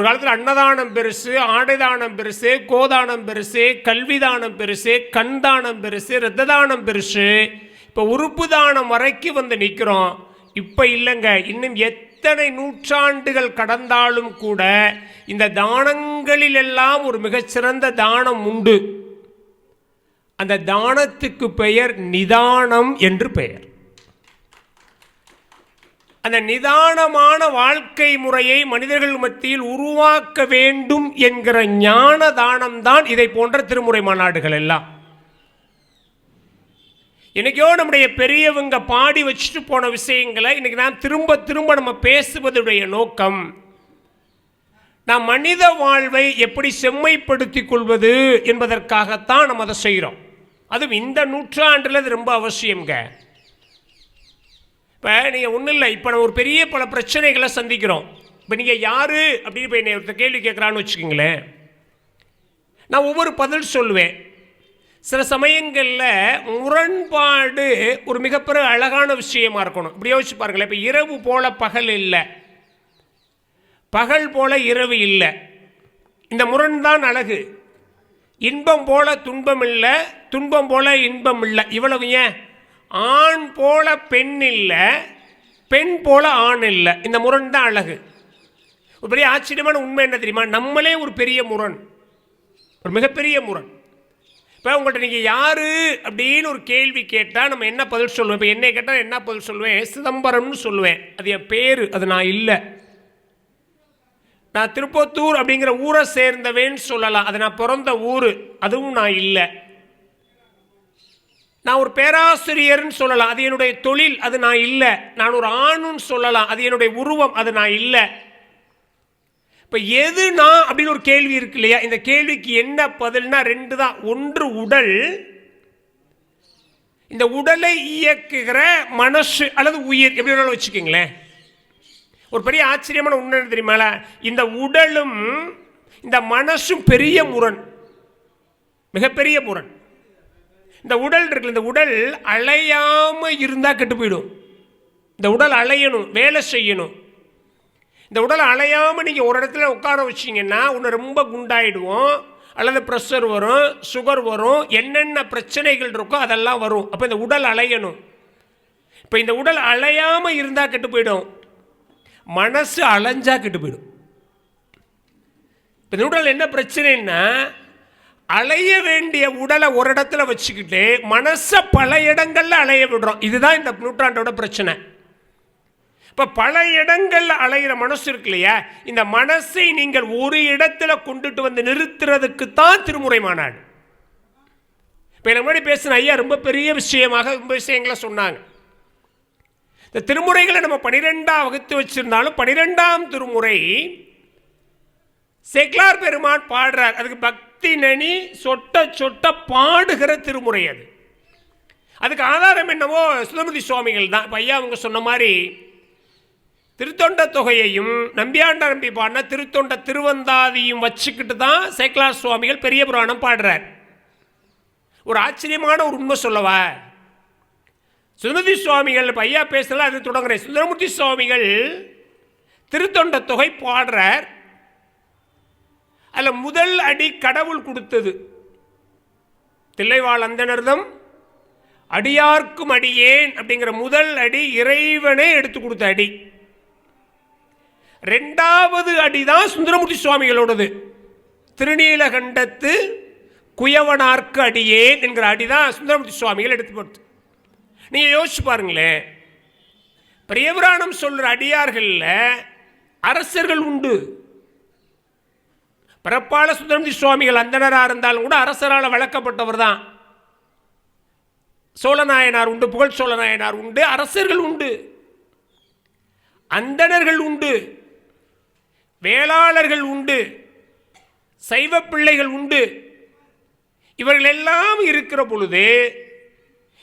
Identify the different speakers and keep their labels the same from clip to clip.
Speaker 1: காலத்தில் அன்னதானம் பெருசு, ஆடைதானம் பெருசு, கோதானம் பெருசு, கல்விதானம் பெருசு, கண் தானம் பெருசு, இரத்த தானம் பெருசு. இப்போ உறுப்பு தானம் வரைக்கும் வந்து நிற்கிறோம். இப்போ இல்லைங்க, இன்னும் எத்தனை நூற்றாண்டுகள் கடந்தாலும் கூட இந்த தானங்களிலெல்லாம் ஒரு மிகச்சிறந்த தானம் உண்டு. அந்த தானத்துக்கு பெயர் நிதானம் என்று பெயர். அந்த நிதானமான வாழ்க்கை முறையை மனிதர்கள் மத்தியில் உருவாக்க வேண்டும் என்கிற ஞான தானம் தான் இதை போன்ற திருமுறை மாநாடுகள் எல்லாம். இன்னைக்கோ நம்முடைய பெரியவங்க பாடி வச்சுட்டு போன விஷயங்களை இன்னைக்கு நாம் திரும்ப திரும்ப நம்ம பேசுவதுடைய நோக்கம், நாம் மனித வாழ்வை எப்படி செம்மைப்படுத்திக் கொள்வது என்பதற்காகத்தான் நம்ம அதை செய்கிறோம். அதுவும் இந்த நூற்றாண்டில் அது ரொம்ப அவசியங்க. இப்போ நீங்கள் ஒன்றும் இல்லை, இப்போ நம்ம ஒரு பெரிய பல பிரச்சனைகளை சந்திக்கிறோம். இப்போ நீங்கள் யார் அப்படின்னு இப்போ என்னை ஒருத்தர் கேள்வி கேட்குறான்னு வச்சுக்கிங்களேன், நான் ஒவ்வொரு பதில் சொல்லுவேன். சில சமயங்களில் முரண்பாடு ஒரு மிகப்பெரிய அழகான விஷயமா இருக்கணும். இப்படி யோசிச்சு பாருங்களேன். இப்போ இரவு போல பகல் இல்லை, பகல் போல இரவு இல்லை. இந்த முரண்தான் அழகு. இன்பம் போல துன்பம் இல்லை, துன்பம் போல இன்பம் இல்லை. இவ்வளவு ஏன்? ஆண் போல பெண் இல்லை, பெண் போல ஆண் இல்லை. இந்த முரண் தான் அழகு. ஒரு பெரிய ஆச்சரியமான உண்மை என்ன தெரியுமா? நம்மளே ஒரு பெரிய முரண், ஒரு மிகப்பெரிய முரண். இப்போ உங்கள்கிட்ட நீங்கள் யார் அப்படின்னு ஒரு கேள்வி கேட்டால் நம்ம என்ன பதில் சொல்லுவேன்? இப்போ என்னை கேட்டால் என்ன பதில் சொல்லுவேன்? சிதம்பரம்னு சொல்லுவேன். அது என் பேர், அது நான் இல்லை. நான் திருப்பத்தூர் அப்படிங்கிற ஊரை சேர்ந்தவேன்னு சொல்லலாம், அது நான் பிறந்த ஊர், அதுவும் நான் இல்லை. நான் ஒரு பேராசிரியர்னு சொல்லலாம், அது என்னுடைய தொழில், அது நான் இல்லை. நான் ஒரு ஆணுன்னு சொல்லலாம், அது என்னுடைய உருவம், அது நான் இல்லை. இப்போ எது நான் அப்படின்னு ஒரு கேள்வி இருக்கு இல்லையா? இந்த கேள்விக்கு என்ன பதில்னா ரெண்டு தான். ஒன்று உடல், இந்த உடலை இயக்குகிற மனசு அல்லது உயிர், எப்படி வேணாலும் வச்சுக்கோங்களேன். ஒரு பெரிய ஆச்சரியமான உண்மை தெரியுமா? இந்த உடலும் இந்த மனசும் பெரிய முரண், மிகப்பெரிய முரண். இந்த உடல் இருக்குல்ல, இந்த உடல் அலையாமல் இருந்தால் கெட்டு போயிடும். இந்த உடல் அலையணும், வேலை செய்யணும். இந்த உடல் அலையாமல் நீங்கள் ஒரு இடத்துல உட்கார வச்சிங்கன்னா ஒன்று ரொம்ப குண்டாயிடுவோம், அல்லது ப்ரெஷர் வரும், சுகர் வரும், என்னென்ன பிரச்சனைகள் இருக்கோ அதெல்லாம் வரும். அப்போ இந்த உடல் அலையணும். இப்போ இந்த உடல் அலையாமல் இருந்தால் கெட்டு போயிடும், மனசு அலைஞ்சா கெட்டு போயிடும். இந்த உடல் என்ன பிரச்சனைன்னா, அலைய வேண்டிய உடலை ஒரு இடத்துல வச்சுக்கிட்டு மனசை பல இடங்கள்ல அலைய விடுறோம். இதுதான் இந்த நூற்றாண்டோட பிரச்சனை. இப்போ பல இடங்கள்ல அலைகிற மனசு இருக்கு இல்லையா, இந்த மனசை நீங்கள் ஒரு இடத்துல கொண்டுட்டு வந்து நிறுத்துறதுக்கு தான் திருமுறை மாநாடு. இப்போ எனக்கு முன்னாடி பேசின ஐயா ரொம்ப பெரிய விஷயமாக ரொம்ப விஷயங்களை சொன்னாங்க. இந்த திருமுறைகளை நம்ம 12ஆம் வகுத்து வச்சிருந்தாலும் 12ஆம் திருமுறை சேக்கிழார் பெருமான் பாடுறார். அதுக்கு பக்தி நனி சொட்ட சொட்ட பாடுகிற திருமுறை அது. அதுக்கு ஆதாரம் என்னவோ சுந்தரமூர்த்தி சுவாமிகள் தான். இப்போ ஐயா அவங்க சொன்ன மாதிரி திருத்தொண்ட தொகையையும் நம்பியாண்ட நம்பி பாடின திருத்தொண்ட திருவந்தாதியும் வச்சுக்கிட்டு தான் சேக்கிழார் சுவாமிகள் பெரிய புராணம் பாடுறார். ஒரு ஆச்சரியமான ஒரு உண்மை சொல்லவா? சுந்தரமூர்த்தி சுவாமிகள் இப்போ ஐயா பேசல, அது தொடங்குறேன். சுந்தரமூர்த்தி சுவாமிகள் திருத்தொண்ட தொகை பாடுறார். அதில் முதல் அடி கடவுள் கொடுத்தது. தில்லைவாழ் அந்தணர்தம் அடியார்க்கும் அடியேன் அப்படிங்கிற முதல் அடி இறைவனே எடுத்து கொடுத்த அடி. ரெண்டாவது அடிதான் சுந்தரமூர்த்தி சுவாமிகளோடது. திருநீலகண்டத்து குயவனார்க்கு அடியேன் என்கிற அடிதான் சுந்தரமூர்த்தி சுவாமிகள் எடுத்து போட்டு. நீங்க யோசிச்சு பாருங்களேன், பெரியபுராணம் சொல்ற அடியார்களில் அரசர்கள் உண்டு. பிறப்பால சுந்தரமூர்த்தி சுவாமிகள் அந்தணராக இருந்தாலும் கூட அரசரால் வளர்க்கப்பட்டவர் தான். சோழநாயனார் உண்டு, புகழ் சோழநாயனார் உண்டு, அரசர்கள் உண்டு, அந்தணர்கள் உண்டு, வேளாளர்கள் உண்டு, சைவ பிள்ளைகள் உண்டு. இவர்கள் எல்லாம் இருக்கிற பொழுது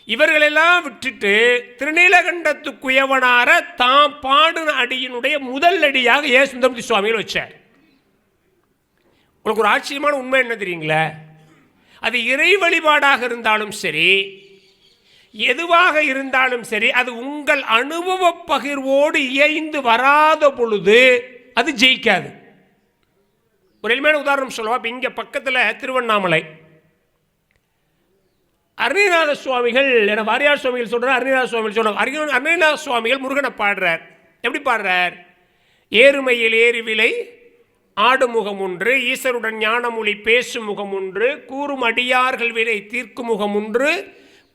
Speaker 1: இவர்களெல்லாம் விட்டுட்டு திருநீலகண்டத்து குயவனார தாம் பாடின அடியினுடைய முதல் அடியாக ஏ சுந்தரமூர்த்தி சுவாமிகள் வச்சார். உங்களுக்கு ஒரு ஆச்சரியமான உண்மை என்ன தெரியுங்களா? அது இறை வழிபாடாக இருந்தாலும் சரி, எதுவாக இருந்தாலும் சரி, அது உங்கள் அனுபவ பகிர்வோடு இயைந்து வராத பொழுது அது ஜெயிக்காது. ஒரு எளிமையான உதாரணம் சொல்லவா? இப்போ இங்கே பக்கத்தில் திருவண்ணாமலை அருணகிரிநாத சுவாமிகள் என வாரியார் சுவாமிகள் சொல்கிறார், அருணகிரிநாத சுவாமிகள் சொல்கிறார். அருணகிரிநாத சுவாமிகள் முருகனை பாடுறார். எப்படி பாடுறார்? ஏறுமையில் ஏறுவிலை ஆடும் முகம் ஒன்று, ஈசருடன் ஞானமொழி பேசும் முகம் ஒன்று, கூறும் அடியார்கள் விலை தீர்க்கும் முகம் ஒன்று,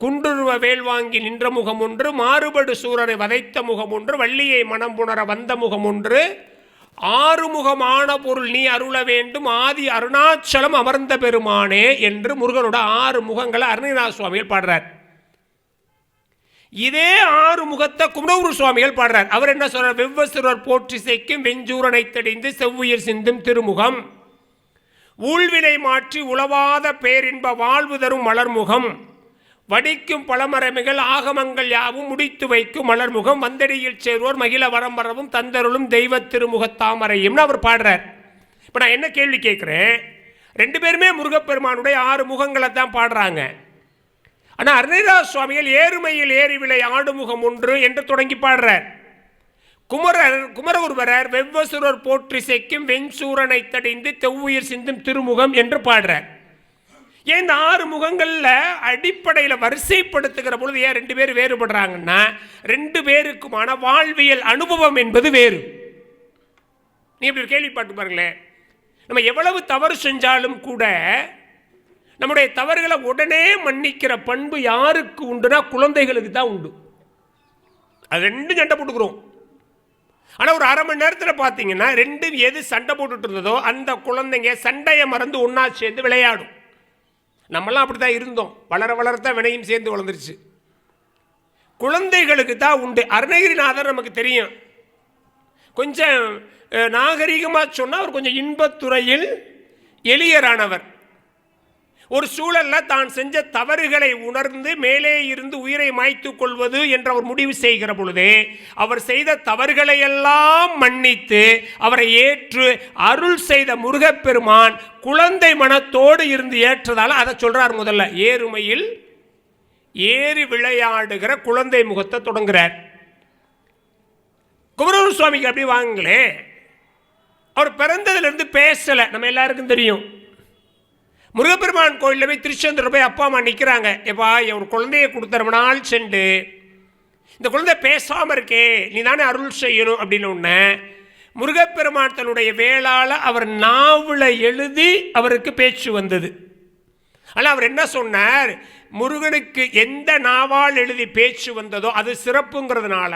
Speaker 1: குன்றுருவ வேல் வாங்கி நின்ற முகம் ஒன்று, மாறுபடு சூரரை வதைத்த முகம் ஒன்று, வள்ளியை மனம் புணர வந்த முகம் ஒன்று, ஆறுமுகமான பொருள் நீ அருள வேண்டும் ஆதி அருணாச்சலம் அமர்ந்த பெருமானே என்று முருகனோட 6 முகங்களை அருணகிரிநாத சுவாமிகள் பாடுறார். இதே 6 முகத்தை குமரகுரு சுவாமிகள் பாடுறார். அவர் என்ன சொல்றார்? வெவ்வசுரர் போற்றி செய்க்கும் வெஞ்சூரனை தடிந்து செவ்வுயிர் சிந்தும் திருமுகம், ஊழ்வினை மாற்றி உளவாத பேரின்ப வாழ்வு தரும் மலர்முகம், வடிக்கும் பழமரமிகள் ஆகமங்கள் யாவும் முடித்து வைக்கும் மலர்முகம், வந்தடியில் சேர்வோர் மகிழ வரம் வரவும் தந்தருளும் தெய்வ திருமுகத்தாமரையும் அவர் பாடுறார். இப்போ நான் என்ன கேள்வி கேட்குறேன்? 2 பேருமே முருகப்பெருமானுடைய 6 முகங்களை தான் பாடுறாங்க. ஆனால் அருணகிரிநாத சுவாமிகள் ஏறுமையில் ஏறிவிலை ஆடுமுகம் ஒன்று என்று தொடங்கி பாடுறார். குமரகுருபரர் வெவ்வசுரர் போற்றி செய்க்கும் வெஞ்சூரனை தடிந்து தெவ்வுயிர் சிந்தும் திருமுகம் என்று பாடுறார். ஏன் இந்த 6 முகங்களில் அடிப்படையில் வரிசைப்படுத்துகிற பொழுது ஏன் 2 பேர் வேறுபடுறாங்கன்னா 2 பேருக்குமான வாழ்வியல் அனுபவம் என்பது வேறு. நீ இப்படி கேள்விப்பட்டு பாருங்களேன், நம்ம எவ்வளவு தவறு செஞ்சாலும் கூட நம்முடைய தவறுகளை உடனே மன்னிக்கிற பண்பு யாருக்கு உண்டுனா குழந்தைகளுக்கு தான் உண்டு. அது 2 சண்டை போட்டுக்கிறோம். ஆனால் ஒரு அரை மணி நேரத்தில் பார்த்தீங்கன்னா 2 எது சண்டை போட்டுட்டு இருந்ததோ அந்த குழந்தைங்க சண்டையை மறந்து ஒன்றா சேர்ந்து விளையாடும். நம்மளாம் அப்படி தான் இருந்தோம். வளர வளரத்தான் வினையும் சேர்ந்து வளர்ந்துருச்சு. குழந்தைகளுக்கு தான் உண்டு. அருணகிரிநாதர் நமக்கு தெரியும், கொஞ்சம் நாகரிகமாக சொன்னால் அவர் கொஞ்சம் இன்பத்துறையில் எளியரானவர். ஒரு சூழலில் தான் செஞ்ச தவறுகளை உணர்ந்து மேலே இருந்து உயிரை மாய்த்து கொள்வது என்று அவர் முடிவு செய்கிற பொழுதே அவர் செய்த தவறுகளையெல்லாம் மன்னித்து அவரை ஏற்று அருள் செய்த முருகப்பெருமான் குழந்தை மனத்தோடு இருந்து ஏற்றதால அதை சொல்றார். முதல்ல ஏறுமையில் ஏறி விளையாடுகிற குழந்தை முகத்தை தொடங்குறார். குமரகுரு சுவாமிக்கு அப்படி வாங்களே, அவர் பிறந்ததுலேருந்து பேசலை. நம்ம எல்லாருக்கும் தெரியும். முருகப்பெருமான் கோயிலில் போய் திருச்செந்தூர் போய் அப்பா அம்மா நிற்கிறாங்க. எப்பா ஒரு குழந்தையை கொடுத்த ரொம்ப நாள் சென்று இந்த குழந்தை பேசாமல் இருக்கே, நீ தானே அருள் செய்யணும் அப்படின்னு ஒன்று முருகப்பெருமான் தன்னுடைய வேளால் அவர் நாவில் எழுதி அவருக்கு பேச்சு வந்தது. ஆனால் அவர் என்ன சொன்னார்? முருகனுக்கு எந்த நாவால் எழுதி பேச்சு வந்ததோ அது சிறப்புங்கிறதுனால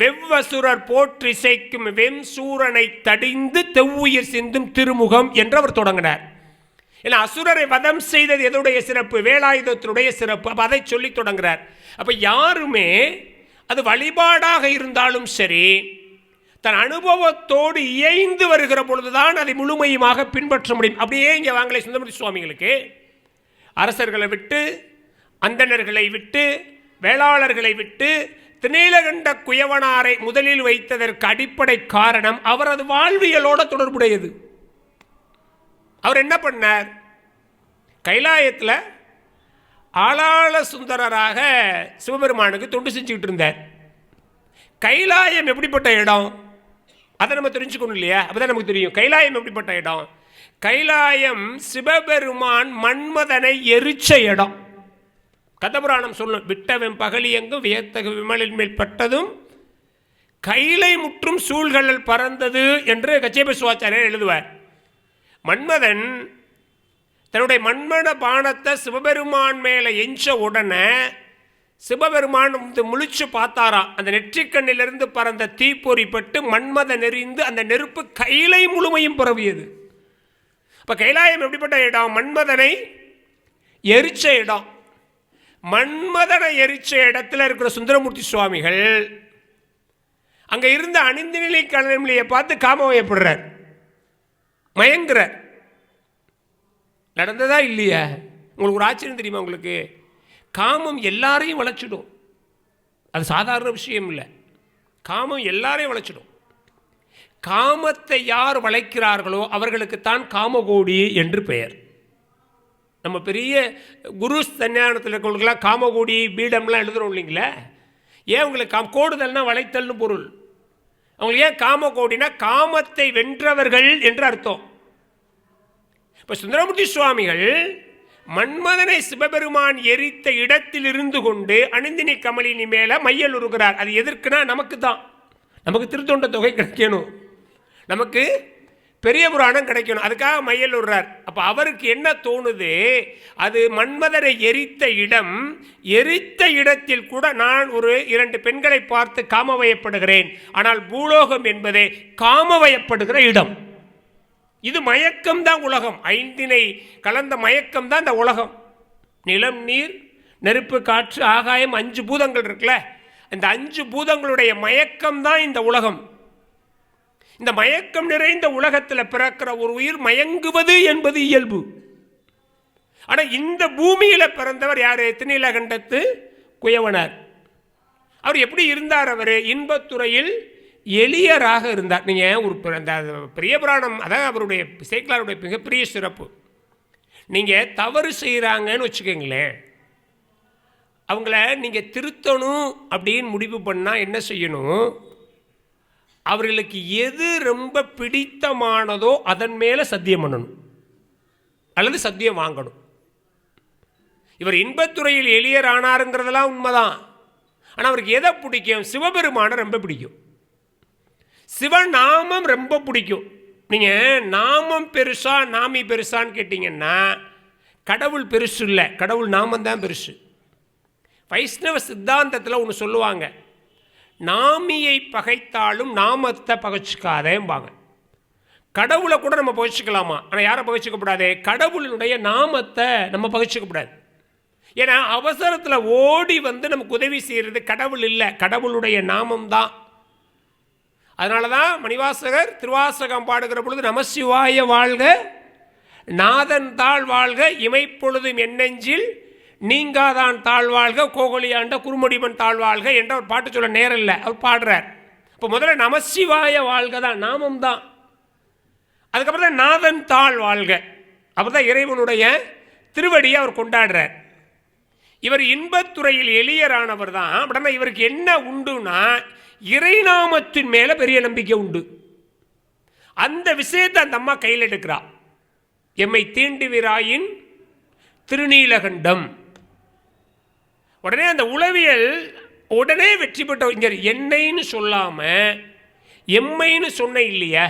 Speaker 1: வெவ்வசுரர் போற்றி இசைக்கும் வெம் சூரனை தடிந்து தெவ்வுயிர் சிந்தும் திருமுகம் என்று அவர் தொடங்கினார். ஏன்னா அசுரரை வதம் செய்தது எதுடைய சிறப்பு? வேலாயுதத்தினுடைய சிறப்பு. அப்போ அதை சொல்லி தொடங்குறார். அப்போ யாருமே அது வழிபாடாக இருந்தாலும் சரி தன் அனுபவத்தோடு இயைந்து வருகிற பொழுதுதான் அதை முழுமையுமாக பின்பற்ற முடியும். அப்படியே இங்கே வாங்கலை சுந்தரமூர்த்தி சுவாமிகளுக்கு அரசர்களை விட்டு அந்தணர்களை விட்டு வேளாளர்களை விட்டு திருநீலகண்ட குயவனாரை முதலில் வைத்ததற்கு அடிப்படை காரணம் அவரது வாழ்வியலோட தொடர்புடையது. அவர் என்ன பண்ணார்? கைலாயத்தில் ஆளாள சுந்தரராக சிவபெருமானுக்கு தொண்டு செஞ்சுக்கிட்டு இருந்தார். கைலாயம் எப்படிப்பட்ட இடம் அதை நம்ம தெரிஞ்சுக்கணும் இல்லையா? அப்போதான் நமக்கு தெரியும் கைலாயம் எப்படிப்பட்ட இடம். கைலாயம் சிவபெருமான் மன்மதனை எரிச்ச இடம். கதபுராணம் சொல்லும், விட்டவன் பகலியங்கும் வியத்தகு விமலின் மேல் பட்டதும் கைலை முற்றும் சூழ்களில் பறந்தது என்று கச்சேப சிவாச்சாரியர் எழுதுவார். மன்மதன் தன்னுடைய மன்மத பானத்தை சிவபெருமான் மேலே எஞ்ச உடனே சிவபெருமான் முழிச்சு பார்த்தாராம். அந்த நெற்றிக்கண்ணிலிருந்து பறந்த தீப்பொறி பட்டு மன்மத நெறிந்து அந்த நெருப்பு கைலை முழுமையும் பரவியது. இப்போ கைலாயம் எப்படிப்பட்ட இடம்? மன்மதனை எரிச்ச இடம். மன்மதனை எரிச்ச இடத்துல இருக்கிற சுந்தரமூர்த்தி சுவாமிகள் அங்கே இருந்த அணிந்து நிலை கலையை பார்த்து காம வயப்படுறார், மயங்குற. நடந்ததா இல்லையா? உங்களுக்கு ஒரு ஆச்சரியம் தெரியுமா? உங்களுக்கு காமம் எல்லாரையும் வளைச்சிடும். அது சாதாரண விஷயம் இல்லை. காமம் எல்லாரையும் வளைச்சிடும். காமத்தை யார் வளைக்கிறார்களோ அவர்களுக்குத்தான் காமகோடி என்று பெயர். நம்ம பெரிய குரு சன்னியானத்தில் இருக்கிறவங்களுக்கெல்லாம் காமகோடி பீடம்லாம் எழுதுறோம் இல்லைங்களா? ஏன் உங்களுக்கு கோடுதல்னா வளைத்தல்னு பொருள். அவங்களுக்கு ஏன் காமகோடினா காமத்தை வென்றவர்கள் என்று அர்த்தம். இப்போ சுந்தரமூர்த்தி சுவாமிகள் மன்மதனை சிவபெருமான் எரித்த இடத்தில் இருந்து கொண்டு அணிந்தினி கமலினி மேலே மையல் உருகிறார். அது எதற்குனா நமக்கு தான், நமக்கு திருத்தொண்ட தொகை கிடைக்கணும், நமக்கு பெரிய புராணம் கிடைக்கணும், அதுக்காக மையல் விடுறார். அப்போ அவருக்கு என்ன தோணுது, அது மன்மதரை எரித்த இடம், எரித்த இடத்தில் கூட நான் ஒரு 2 பெண்களை பார்த்து காமவயப்படுகிறேன். ஆனால் பூலோகம் என்பதே காமவயப்படுகிற இடம். இது மயக்கம்தான் உலகம், 5 கலந்த மயக்கம் தான் இந்த உலகம். நிலம், நீர், நெருப்பு, காற்று, ஆகாயம், 5 பூதங்கள் இருக்குல்ல, இந்த 5 பூதங்களுடைய மயக்கம் தான் இந்த உலகம். இந்த மயக்கம் நிறைந்த உலகத்தில் பிறக்கிற ஒரு உயிர் மயங்குவது என்பது இயல்பு. ஆனால் இந்த பூமியில் பிறந்தவர் யாரு? திருநீலகண்டத்து குயவனார். அவர் எப்படி இருந்தார்? அவர் இன்பத்துறையில் எளியராக இருந்தார். நீங்கள் ஒரு பெரிய புராணம், அதான் அவருடைய சேக்கிழாருடைய மிகப்பெரிய சிறப்பு. நீங்கள் தவறு செய்கிறாங்கன்னு வச்சுக்கோங்களேன், அவங்கள நீங்கள் திருத்தணும் அப்படின்னு முடிவு பண்ணால் என்ன செய்யணும்? அவர்களுக்கு எது ரொம்ப பிடித்தமானதோ அதன் மேலே சத்தியம் பண்ணணும் அல்லது சத்தியம் வாங்கணும். இவர் இன்பத்துறையில் எளியர் ஆனாருங்கிறதெல்லாம் உண்மைதான். ஆனால் அவருக்கு எதை பிடிக்கும்? சிவபெருமானை ரொம்ப பிடிக்கும், சிவநாமம் ரொம்ப பிடிக்கும். நீங்கள் நாமம் பெருசா நாமி பெருசான்னு கேட்டிங்கன்னா கடவுள் பெருசு இல்லை, கடவுள் நாமம் தான் பெருசு. வைஷ்ணவ சித்தாந்தத்தில் ஒன்று சொல்லுவாங்க, நாமியை பகைத்தாலும் நாமத்தை பகைச்சிக்காதேம்பாங்க. கடவுளை கூட நம்ம பகைச்சிக்கலாமா, ஆனால் யாரை பகைச்சிக்கப்படாது? கடவுளினுடைய நாமத்தை நம்ம பகைச்சிக்கப்படாது. ஏன்னா அவசரத்தில் ஓடி வந்து நமக்கு உதவி செய்கிறது கடவுள் இல்லை, கடவுளுடைய நாமம் தான். அதனால தான் மணிவாசகர் திருவாசகம் பாடுகிற பொழுது நமசிவாய வாழ்க, நாதன் தாழ் வாழ்க, இமைப்பொழுதும் என்னெஞ்சில் நீங்காதான் தாழ்வாழ்க, கோகலியாண்ட குறுமுடிமன் தாழ்வாழ்க என்ற ஒரு பாட்டு சொல்ல நேரம் இல்லை, அவர் பாடுறார். இப்போ முதல்ல நமசிவாய வாழ்க தான், நாமம் தான். அதுக்கப்புறம் தான் நாதன் தாழ் வாழ்க, அப்புறம் தான் இறைவனுடைய திருவடியை அவர் கொண்டாடுறார். இவர் இன்பத்துறையில் எளியரானவர் தான். அப்படின்னா இவருக்கு என்ன உண்டுனா இறைநாமத்தின் மேலே பெரிய நம்பிக்கை உண்டு. அந்த விஷயத்தை அந்த அம்மா கையில் எடுக்கிறா. எம்மை தீண்டுவிராயின் திருநீலகண்டம். உடனே அந்த உளவியல் உடனே வெற்றி பெற்ற இங்கே என்னைன்னு சொல்லாமல் எம்மைன்னு சொன்ன இல்லையா?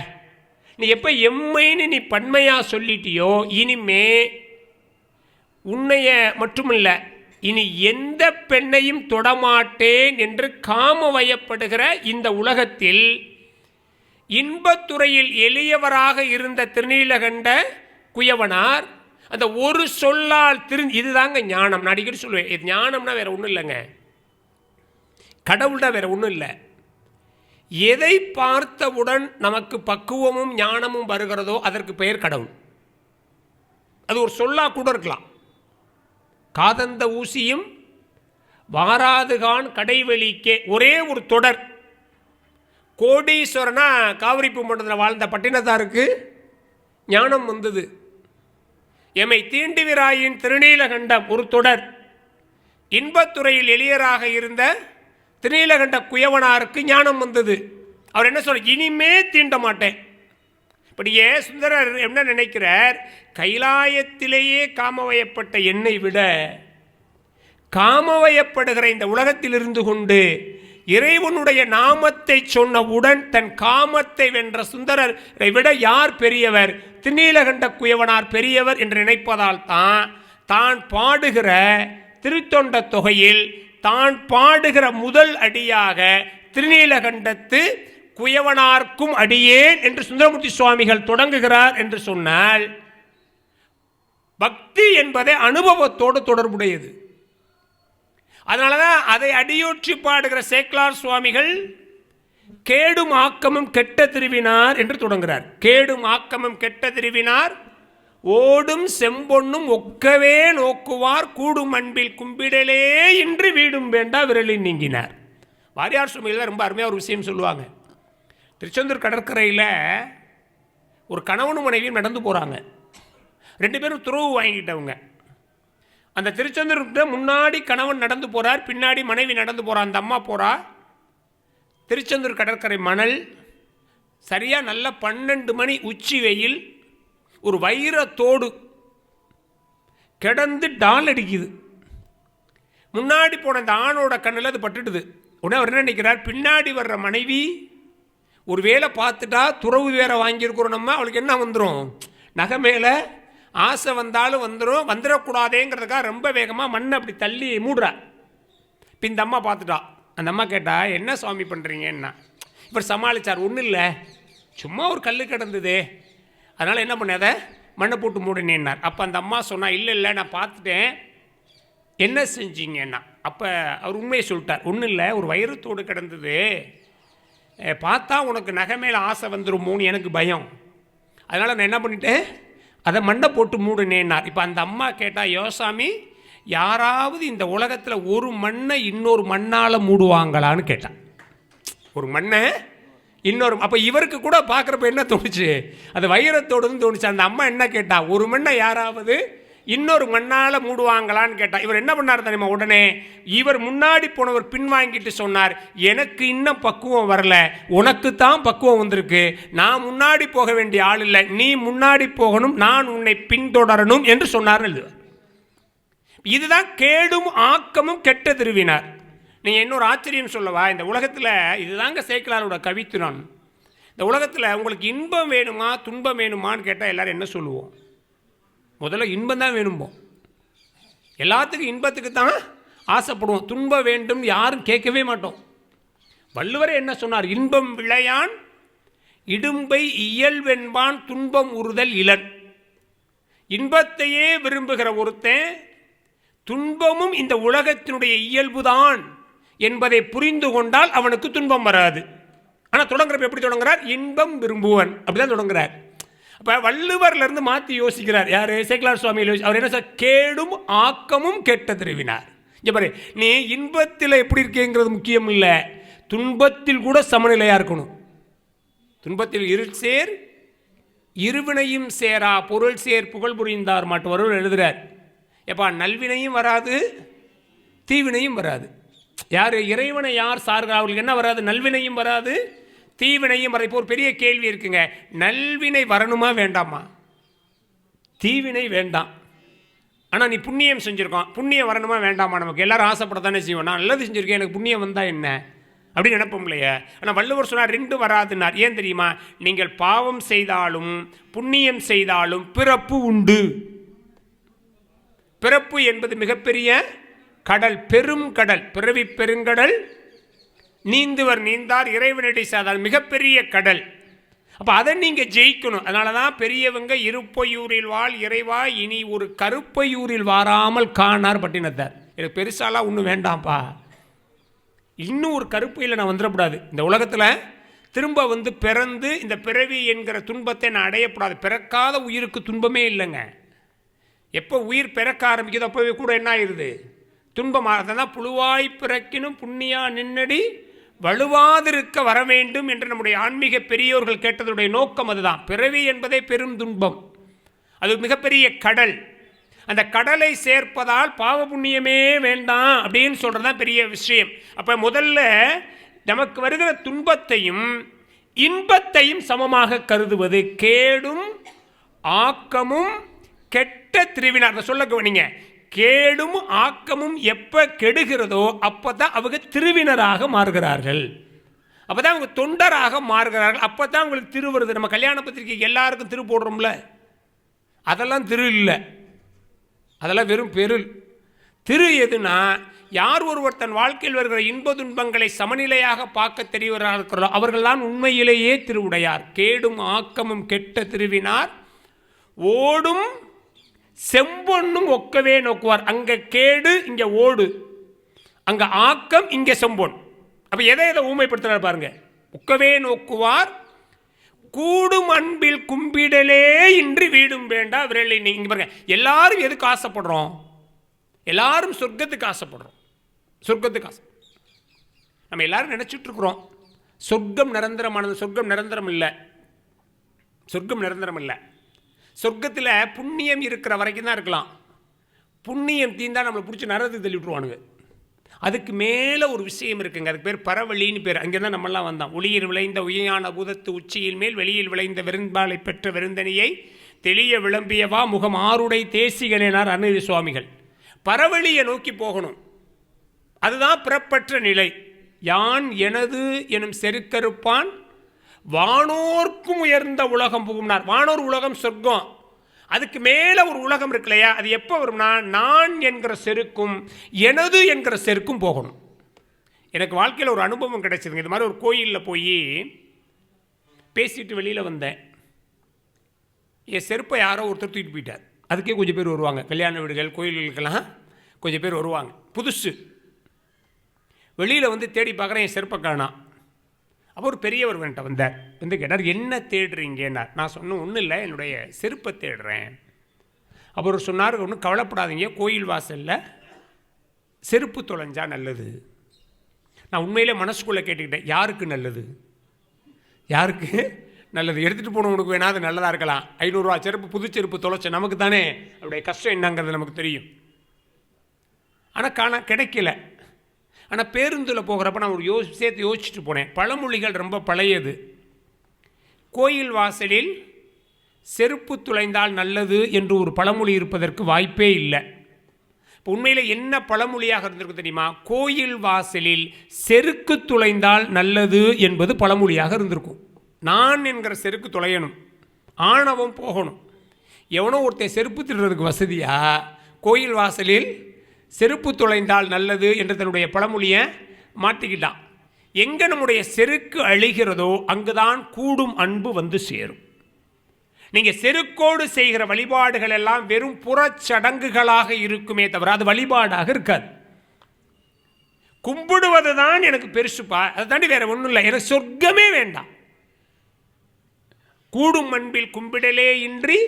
Speaker 1: நீ எப்போ எம்மைன்னு நீ பன்மையாக சொல்லிட்டியோ, இனிமே உன்னைய மட்டுமில்ல, இனி எந்த பெண்ணையும் தொடமாட்டேன் என்று காமவயப்படுகிற இந்த உலகத்தில் இன்பத்துறையில் எளியவராக இருந்த திருநீலகண்ட குயவனார் அந்த ஒரு சொல்லால் இதுதாங்க ஞானம். நான் அடிக்கடி சொல்லுவேன், இது ஞானம்னா வேற ஒன்றும் இல்லைங்க, கடவுள்தான் வேற ஒன்றும் இல்லை. எதை பார்த்தவுடன் நமக்கு பக்குவமும் ஞானமும் வருகிறதோ அதற்கு பெயர் கடவுள். அது ஒரு சொல்லா கூட இருக்கலாம். காதந்த ஊசியும் வாராதுகான் கடைவெளிக்கே, ஒரே ஒரு தொடர். கோடீஸ்வரனா காவிரி பூமண்டலத்தில் வாழ்ந்த பட்டினத்தாருக்கு ஞானம் வந்தது. எமை தீண்டுவிராயின் திருநீலகண்டம் ஒரு தொடர். இன்பத்துறையில் எளியராக இருந்த திருநீலகண்ட குயவனாருக்கு ஞானம் வந்தது. அவர் என்ன சொல்ற, இனிமே தீண்ட மாட்டேன். இப்படியே சுந்தரர் என்ன நினைக்கிறார், கைலாயத்திலேயே காமவயப்பட்ட என்னை விட காமவயப்படுகிற இந்த உலகத்தில் இருந்து கொண்டு இறைவனுடைய நாமத்தை சொன்னவுடன் தன் காமத்தை வென்ற சுந்தரரை விட யார் பெரியவர்? திருநீலகண்ட குயவனார் பெரியவர் என்று நினைப்பதால் தான் பாடுகிற திருத்தொண்ட தொகையில் தான் பாடுகிற முதல் அடியாக திருநீலகண்டத்து குயவனார்க்கும் அடியேன் என்று சுந்தரமூர்த்தி சுவாமிகள் தொடங்குகிறார் என்று சொன்னால், பக்தி என்பதை அனுபவத்தோடு தொடர்புடையது. அதனால தான் அதை அடியொற்றி பாடுகிற சேக்கிழார் சுவாமிகள் கேடும் ஆக்கமும் கெட்ட திருவினார் என்று தொடங்குகிறார். கேடும் ஆக்கமும் கெட்ட திருவினார் ஓடும் செம்பொன்னும் ஒக்கவே நோக்குவார், கூடும் அன்பில் கும்பிடலே இன்று வீடும் வேண்டா விரலில் நீங்கினார். வாரியார் சுவாமிகள் ரொம்ப அருமையாக ஒரு விஷயம் சொல்லுவாங்க. திருச்செந்தூர் கடற்கரையில் ஒரு கணவனும் மனைவியும் நடந்து போகிறாங்க. 2 பேரும் துறவு வாங்கிட்டவங்க. அந்த திருச்செந்தூருக்கு முன்னாடி கணவன் நடந்து போகிறார், பின்னாடி மனைவி நடந்து போகிறார். அந்த அம்மா போகிறா. திருச்செந்தூர் கடற்கரை மணல், சரியாக நல்ல 12 மணி உச்சி வெயில், ஒரு வைரத்தோடு கிடந்து டால் அடிக்குது. முன்னாடி போன அந்த ஆணோட கண்ணில் அது பட்டுடுது. உடனே அவர் என்ன நினைக்கிறார், பின்னாடி வர்ற மனைவி ஒரு வேலை பார்த்துட்டா துறவு வேற வாங்கியிருக்கிறோம் நம்ம, அவளுக்கு என்ன வந்துடும், நகை மேலே ஆசை வந்தாலும் வந்துடும், வந்துடக்கூடாதேங்கிறதுக்காக ரொம்ப வேகமாக மண்ணை அப்படி தள்ளி மூடுறா. இப்போ இந்த அம்மா பார்த்துட்டா. அந்த அம்மா கேட்டா, என்ன சுவாமி பண்ணுறீங்கன்னா, இவர் சமாளித்தார், ஒன்றும் இல்லை, சும்மா ஒரு கல் கிடந்தது, அதனால் என்ன பண்ணாத மண்ணை போட்டு மூடினேன்னார். அப்போ அந்த அம்மா சொன்னா, இல்லை நான் பார்த்துட்டேன், என்ன செஞ்சீங்கன்னா. அப்போ அவர் உண்மையை சொல்லிட்டார், ஒன்றும் இல்லை, ஒரு வைரத்தோடு கிடந்தது, பார்த்தா உனக்கு நகை மேலே ஆசை வந்துருமோன்னு எனக்கு பயம், அதனால் நான் என்ன பண்ணிட்டேன், அதை மண்ணை போட்டு மூடினேன்னார். இப்போ அந்த அம்மா கேட்டால், யோசாமி யாராவது இந்த உலகத்தில் ஒரு மண்ணை இன்னொரு மண்ணால் மூடுவாங்களான்னு கேட்டான். ஒரு மண்ணை இன்னொரு, அப்போ இவருக்கு கூட பார்க்குறப்ப என்ன தோணுச்சு, அது வைரத்தோடுன்னு தோணுச்சு. அந்த அம்மா என்ன கேட்டா, ஒரு மண்ணை யாராவது இன்னொரு மண்ணால் மூடுவாங்களான்னு கேட்டா. இவர் என்ன பண்ணார் தெரியுமா, உடனே இவர் முன்னாடி போனவர் பின்வாங்கிட்டு சொன்னார், எனக்கு இன்னும் பக்குவம் வரல, உனக்கு தான் பக்குவம் வந்திருக்கு, நான் முன்னாடி போக வேண்டிய ஆள் இல்லை, நீ முன்னாடி போகணும், நான் உன்னை பின்தொடரணும் என்று சொன்னார். இதுதான் கேடும் ஆக்கமும் கெட்ட திருவினார். நீங்கள் இன்னொரு ஆச்சரியம் சொல்லவா, இந்த உலகத்தில் இதுதாங்க சேக்கிழாரோட கவித்துறான். இந்த உலகத்தில் உங்களுக்கு இன்பம் வேணுமா துன்பம் வேணுமான்னு கேட்டால் எல்லோரும் என்ன சொல்லுவோம், முதல்ல இன்பம் தான் வேணும்போம். எல்லாத்துக்கும் இன்பத்துக்கு தான் ஆசைப்படுவோம், துன்பம் வேண்டும் யாரும் கேட்கவே மாட்டோம். வள்ளுவரே என்ன சொன்னார், இன்பம் விளையான் இடும்பை இயல்வென்பான் துன்பம் உறுதல் இளன். இன்பத்தையே விரும்புகிற ஒருத்தன் துன்பமும் இந்த உலகத்தினுடைய இயல்புதான் என்பதை புரிந்து கொண்டால் அவனுக்கு துன்பம் வராது. ஆனால் தொடங்குறப்ப எப்படி தொடங்குறார், இன்பம் விரும்புவன், அப்படிதான் தொடங்குறார். அப்போ வள்ளுவர்லேருந்து மாற்றி யோசிக்கிறார் யார், சேக்கிழார் சுவாமி. அவர் என்ன சார், கேடும் ஆக்கமும் கெட்ட திருவினார். இங்கே பாரு, நீ இன்பத்தில் எப்படி இருக்கேங்கிறது முக்கியம் இல்லை, துன்பத்தில் கூட சமநிலையாக இருக்கணும். துன்பத்தில் இருள் சேர் இருவினையும் சேரா பொருள் சேர் புகழ் புரிந்தார் மாட்டுவர்கள் எழுதுகிறார். எப்பா, நல்வினையும் வராது தீவினையும் வராது. யார் இறைவனை யார் சார்கள் அவர்களுக்கு என்ன வராது, நல்வினையும் வராது தீவினையும் வராது. இப்போ ஒரு பெரிய கேள்வி இருக்குங்க, நல்வினை வரணுமா வேண்டாமா, தீவினை வேண்டாம், ஆனால் நீ புண்ணியம் செஞ்சுருக்கோம், புண்ணியம் வரணுமா வேண்டாமா, நமக்கு எல்லாரும் ஆசைப்படத்தானே செய்வோம், நான் நல்லது செஞ்சுருக்கேன் எனக்கு புண்ணியம் வந்தால் என்ன அப்படின்னு நினைப்போம் இல்லையா. ஆனால் வள்ளுவர் சொன்னார் ரெண்டு வராதுன்னார். ஏன் தெரியுமா, நீங்கள் பாவம் செய்தாலும் புண்ணியம் செய்தாலும் பிறப்பு உண்டு. பிறப்பு என்பது மிகப்பெரிய கடல், பெரும் கடல், பிறவி பெருங்கடல் நீந்துவர் நீந்தார் இறைவனடி சாதால், மிகப்பெரிய கடல். அப்போ அதை நீங்கள் ஜெயிக்கணும். அதனால தான் பெரியவங்க இருப்பையூரில் வாழ் இறைவா இனி ஒரு கருப்பையூரில் வாராமல் காணார் பட்டினத்தார். எனக்கு பெருசாலாம் ஒன்றும் வேண்டாம்ப்பா, இன்னும் ஒரு கருப்பையில் நான் வந்துடக்கூடாது, இந்த உலகத்தில் திரும்ப பிறந்து இந்த பிறவி என்கிற துன்பத்தை நான் அடையக்கூடாது. பிறக்காத உயிருக்கு துன்பமே இல்லைங்க. எப்போ உயிர் பிறக்க ஆரம்பிக்குதோ அப்போவே கூட என்ன ஆயிடுது, துன்பமாக. அதான் புழுவாய் பிறக்கினும் புண்ணியா நின்னடி வலுவாதிருக்க வர வேண்டும் என்று நம்முடைய ஆன்மீக பெரியோர்கள் கேட்டதுடைய நோக்கம் அதுதான். பிறவி என்பதே பெரும் துன்பம், அது மிகப்பெரிய கடல். அந்த கடலை சேர்ப்பதால் பாவ புண்ணியமே வேண்டாம் அப்படின்னு சொல்கிறது தான் பெரிய விஷயம். அப்போ முதல்ல நமக்கு வருகிற துன்பத்தையும் இன்பத்தையும் சமமாக கருதுவது. கேடும் ஆக்கமும் கெட்ட திருவினார் சொல்ல கவனிங்க. கேடும் ஆக்கமும் எப்போ கெடுகிறதோ அப்போ தான் அவங்க திருவினராக மாறுகிறார்கள், அப்போ தான் அவங்க தொண்டராக மாறுகிறார்கள், அப்போ தான் அவங்களுக்கு திரு வருது. நம்ம கல்யாண பத்திரிகைக்கு எல்லாருக்கும் திரு போடுறோம்ல, அதெல்லாம் திரு இல்லை, அதெல்லாம் வெறும் பெருள். திரு எதுனா, யார் ஒருவர் தன் வாழ்க்கையில் வருகிற இன்ப துன்பங்களை சமநிலையாக பார்க்க தெரியவராக இருக்கிறோ அவர்கள்தான் உண்மையிலேயே திருவுடையார். கேடும் ஆக்கமும் கெட்ட திருவினார் ஓடும் செம்பொன்னும் ஒக்கவே நோக்குவார். அங்கே கேடு இங்கே ஓடு, அங்கே ஆக்கம் இங்கே செம்பொன். அப்போ எதை ஊமைப்படுத்துறார் பாருங்க. ஒக்கவே நோக்குவார் கூடும் அன்பில் கும்பிடலே இன்றி வீடும் வேண்டா விரலை. இங்கே பாருங்க, எல்லாரும் எதுக்கு ஆசைப்படுறோம், எல்லாரும் சொர்க்கத்துக்கு ஆசைப்படுறோம், சொர்க்கத்துக்கு ஆசை. நம்ம எல்லாரும் நினச்சிட்டு இருக்கிறோம் சொர்க்கம் நிரந்தரமானது. சொர்க்கம் நிரந்தரம் இல்லை, சொர்க்கம் நிரந்தரம் இல்லை. சொர்க்கத்தில் புண்ணியம் இருக்கிற வரைக்கும் தான் இருக்கலாம். புண்ணியம் தீர்ந்தால் நம்மளை பிடிச்சி நரகத்துக்கு தள்ளி விட்டுருவானுங்க. அதுக்கு மேலே ஒரு விஷயம் இருக்குங்க, அதுக்கு பேர் பரவழின்னு பேர். அங்கே தான் நம்மளாம் வந்தோம். ஒளியில் விளைந்த உயான பூதத்து உச்சியில் மேல் வெளியில் விளைந்த வெறும்பாலை பெற்ற வெறுந்தனியை தெளிய விளம்பியவா முகம் ஆருடை தேசிகனார் அருணகிரி சுவாமிகள். பரவழியை நோக்கி போகணும், அதுதான் பிறப்பற்ற நிலை. யான் எனது எனும் செருக்கறுப்பான் வானோர்க்கும் உயர்ந்த உலகம் புகும்னார். வானோர் உலகம் சொர்க்கம், அதுக்கு மேலே ஒரு உலகம் இருக்கு இல்லையா, அது எப்போ வரும்னா நான் என்கிற செருக்கும் எனது என்கிற செருக்கும் போகணும். எனக்கு வாழ்க்கையில் ஒரு அனுபவம் கிடைச்சதுங்க. இது மாதிரி ஒரு கோயிலில் போய் பேசிட்டு வெளியில் வந்தேன். என் செருப்பை யாரோ ஒருத்தர் தூக்கிட்டு போயிட்டார். அதுக்கே கொஞ்சம் பேர் வருவாங்க, கல்யாண வீடுகள் கோயில்களுக்கெல்லாம் கொஞ்சம் பேர் வருவாங்க. புதுசு வெளியில் வந்து தேடி பார்க்குறேன், என் செருப்பை காணோம். அப்போ ஒரு பெரியவர் என்கிட்ட வந்தார், வந்து கேட்டார், என்ன தேடுறீங்கன்னார். நான் சொன்னேன், ஒன்றும் இல்லை, என்னுடைய செருப்பை தேடுறேன். அப்புறம் சொன்னார், ஒன்றும் கவலைப்படாதீங்க, கோயில் வாசலில் செருப்பு தொலைஞ்சா நல்லது. நான் உண்மையிலே மனசுக்குள்ளே கேட்டுக்கிட்டேன், யாருக்கு நல்லது, யாருக்கு நல்லது? எடுத்துகிட்டு போனவனுக்கு வேணா அது நல்லதாக இருக்கலாம். 500 ரூபா செருப்பு, புது செருப்பு தொலைச்ச நமக்கு தானே அவருடைய கஷ்டம் என்னங்கிறது நமக்கு தெரியும். ஆனால் கிடைக்கல. ஆனால் பேருந்தில் போகிறப்ப நான் ஒரு சேர்த்து யோசிச்சுட்டு போனேன். பழமொழிகள் ரொம்ப பழையது. கோயில் வாசலில் செருப்பு துளைந்தால் நல்லது என்று ஒரு பழமொழி இருப்பதற்கு வாய்ப்பே இல்லை. இப்போ உண்மையில் என்ன பழமொழியாக இருந்திருக்கு தெரியுமா? கோயில் வாசலில் செருக்கு துளைந்தால் நல்லது என்பது பழமொழியாக இருந்திருக்கும். நான் என்கிற செருக்கு துளையணும், ஆணவம் போகணும். எவனோ ஒருத்தன் செருப்பு திருடுறதுக்கு வசதியா கோயில் வாசலில் செருப்பு துளைந்தால் நல்லது என்று தன்னுடைய பழமொழியை மாற்றிக்கிட்டான். எங்கே நம்முடைய செருக்கு அழிகிறதோ அங்குதான் கூடும் அன்பு வந்து சேரும். நீங்கள் செருக்கோடு செய்கிற வழிபாடுகள் எல்லாம் வெறும் புறச்சடங்குகளாக இருக்குமே தவிர அது வழிபாடாக இருக்காது. கும்பிடுவது தான் எனக்கு பெருசுப்பா, அதை தாண்டி வேற ஒன்றும் இல்லை, எனக்கு சொர்க்கமே வேண்டாம். கூடும் அன்பில் கும்பிடலே இன்றி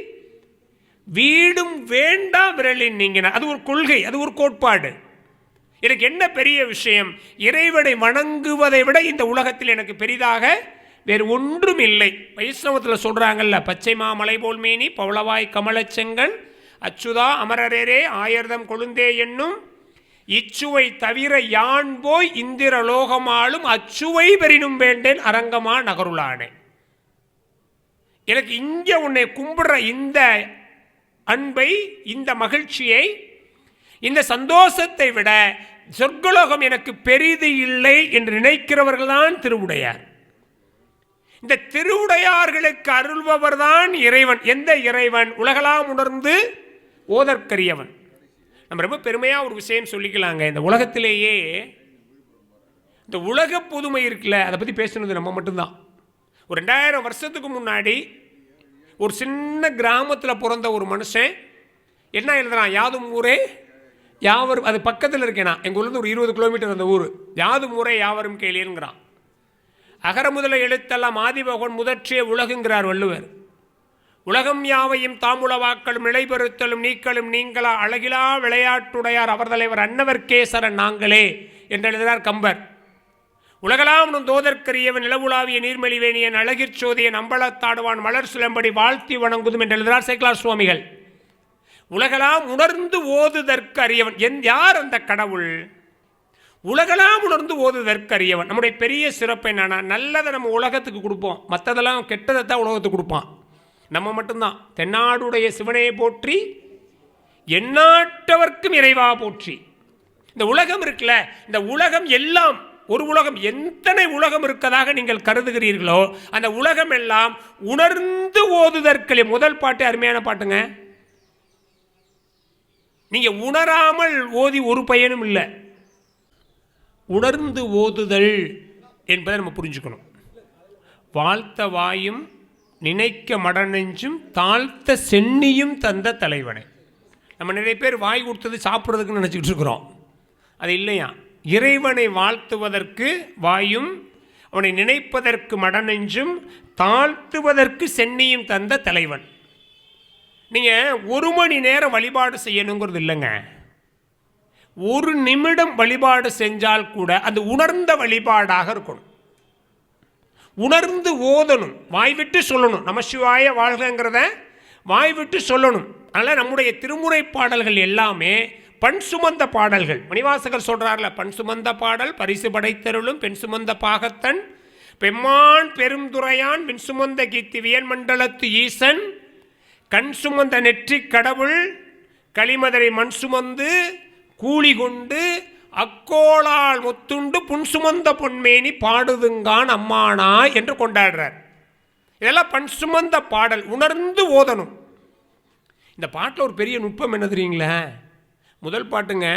Speaker 1: வீடும் வேண்டா விரலின் நீங்கின. அது ஒரு கொள்கை, அது ஒரு கோட்பாடு. எனக்கு என்ன பெரிய விஷயம்? இறைவனை வணங்குவதை விட இந்த உலகத்தில் எனக்கு பெரிதாக வேறு ஒன்றும் இல்லை. வைஷ்ணவத்தில் சொல்கிறாங்கல்ல, பச்சை மாமலை போல் மேனி பவளவாய் கமலச்செங்கன் அச்சுதா அமரரே ஆயர்தம் கொழுந்தே என்னும் இச்சுவை தவிர யான் போய் இந்திர லோகமாலும் அச்சுவை பெறினும் வேண்டேன் அரங்கமா நகருளானே. எனக்கு இங்கே உன்னை கும்பிடுற இந்த அன்பை, இந்த மகிழ்ச்சியை, இந்த சந்தோஷத்தை விட சொர்க்கலோகம் எனக்கு பெரிது இல்லை என்று நினைக்கிறவர்கள் தான் திருவுடையார். இந்த திருவுடையார்களுக்கு அருள்பவர் தான் இறைவன். எந்த இறைவன்? உலகலாம் உணர்ந்து ஓதற்கரியவன். நம்ம ரொம்ப பெருமையாக ஒரு விஷயம் சொல்லிக்கலாங்க. இந்த உலகத்திலேயே இந்த உலக புதுமை இருக்குல்ல, அதை பற்றி பேசுனது நம்ம மட்டும்தான். ஒரு 2000 வருஷத்துக்கு முன்னாடி ஒரு சின்ன கிராமத்தில் பிறந்த ஒரு மனுஷன் என்ன எழுதுறான்? யாதும் ஊரே யாவரும், அது பக்கத்தில் இருக்கேனா, எங்கள் ஊர்லேருந்து ஒரு 20 கிலோமீட்டர் அந்த ஊர். யாதும் ஊரே யாவரும் கேளீருங்கிறான். அகர முதல எழுத்தெல்லாம் ஆதிபகவன் முதற்றிய உலகுங்கிறார் வள்ளுவர். உலகம் யாவையும் தாமுளவாக்களும் நிலைபெறுத்தலும் நீக்களும் நீங்களா அழகிலா விளையாட்டுடையார் அவர் தலைவர் அன்னவர்கேசரன் நாங்களே என்று எழுதுகிறார் கம்பர். உலகலாம் தோதற்கரியவன் நிலவுலாவிய நீர்மலிவேணியன் அழகிற் சோதியன் அம்பலத்தாடுவான் மலர் சிலம்படி வாழ்த்தி வணங்குதும் என்று எழுதுகிறார் சேக்கிழார் சுவாமிகள். உலகலாம் உணர்ந்து ஓதுதற்கு அறியவன். யார் அந்த கடவுள்? உலகலாம் உணர்ந்து ஓதுதற்கு அறியவன். நம்முடைய பெரிய சிறப்பு என்னன்னா, நல்லதை நம்ம உலகத்துக்கு கொடுப்போம், மற்றதெல்லாம் கெட்டதை தான் உலகத்துக்கு கொடுப்பான். நம்ம மட்டும்தான் தென்னாடுடைய சிவனையை போற்றி எந்நாட்டவர்க்கும் இறைவா போற்றி. இந்த உலகம் இருக்குல்ல, இந்த உலகம் எல்லாம் ஒரு உலகம். எத்தனை உலகம் இருக்கதாக நீங்கள் கருதுகிறீர்களோ அந்த உலகம் எல்லாம் உணர்ந்து ஓதுதற்களே. முதல் பாட்டு அருமையான பாட்டுங்க. நீங்க உணராமல் ஓதி ஒரு பயனும் இல்லை. உணர்ந்து ஓதுதல் என்பதை நம்ம புரிஞ்சுக்கணும். வாழ்த்த வாயும் நினைக்க மடநெஞ்சும் தாழ்த்த சென்னியும் தந்த தலைவனை. நம்ம நிறைய பேர் வாய் கொடுத்தது சாப்பிட்றதுக்குன்னு நினச்சிக்கிட்டு இருக்கிறோம். அது இல்லையா. இறைவனை வாழ்த்துவதற்கு வாயும், அவனை நினைப்பதற்கு மடநெஞ்சும், தாழ்த்துவதற்கு சென்னியும் தந்த தலைவன். நீங்கள் 1 மணி நேரம் வழிபாடு செய்யணுங்கிறது இல்லைங்க. 1 நிமிடம் வழிபாடு செஞ்சால் கூட அந்த உணர்ந்த வழிபாடாக இருக்கணும். உணர்ந்து ஓதணும், வாய் விட்டு சொல்லணும். நமசிவாய வாழ்கிறத வாய் விட்டு சொல்லணும். அதனால் நம்முடைய திருமுறை பாடல்கள் எல்லாமே பண் சுமந்த பாடல்கள். மணிவாசகர் சொல்கிறார்ல, பண் சுமந்த பாடல் பரிசு படைத்தருளும் பெண் சுமந்த பாகத்தன் பெம்மான் பெரும் துறையான் பின் சுமந்த கீர்த்தி வியன் மண்டலத்து ஈசன் கண் சுமந்த நெற்றி கடவுள் களிமதரை மண் சுமந்து கூலி கொண்டு அக்கோளால் முத்துண்டு புன் சுமந்த பொன்மேனி பாடுதுங்கான் அம்மானா என்று கொண்டாடுறார். இதெல்லாம் பண் சுமந்த பாடல், உணர்ந்து ஓதணும். இந்த பாட்டில் ஒரு பெரிய நுட்பம் என்ன தெரியுங்களா? முதல் பாட்டுங்க,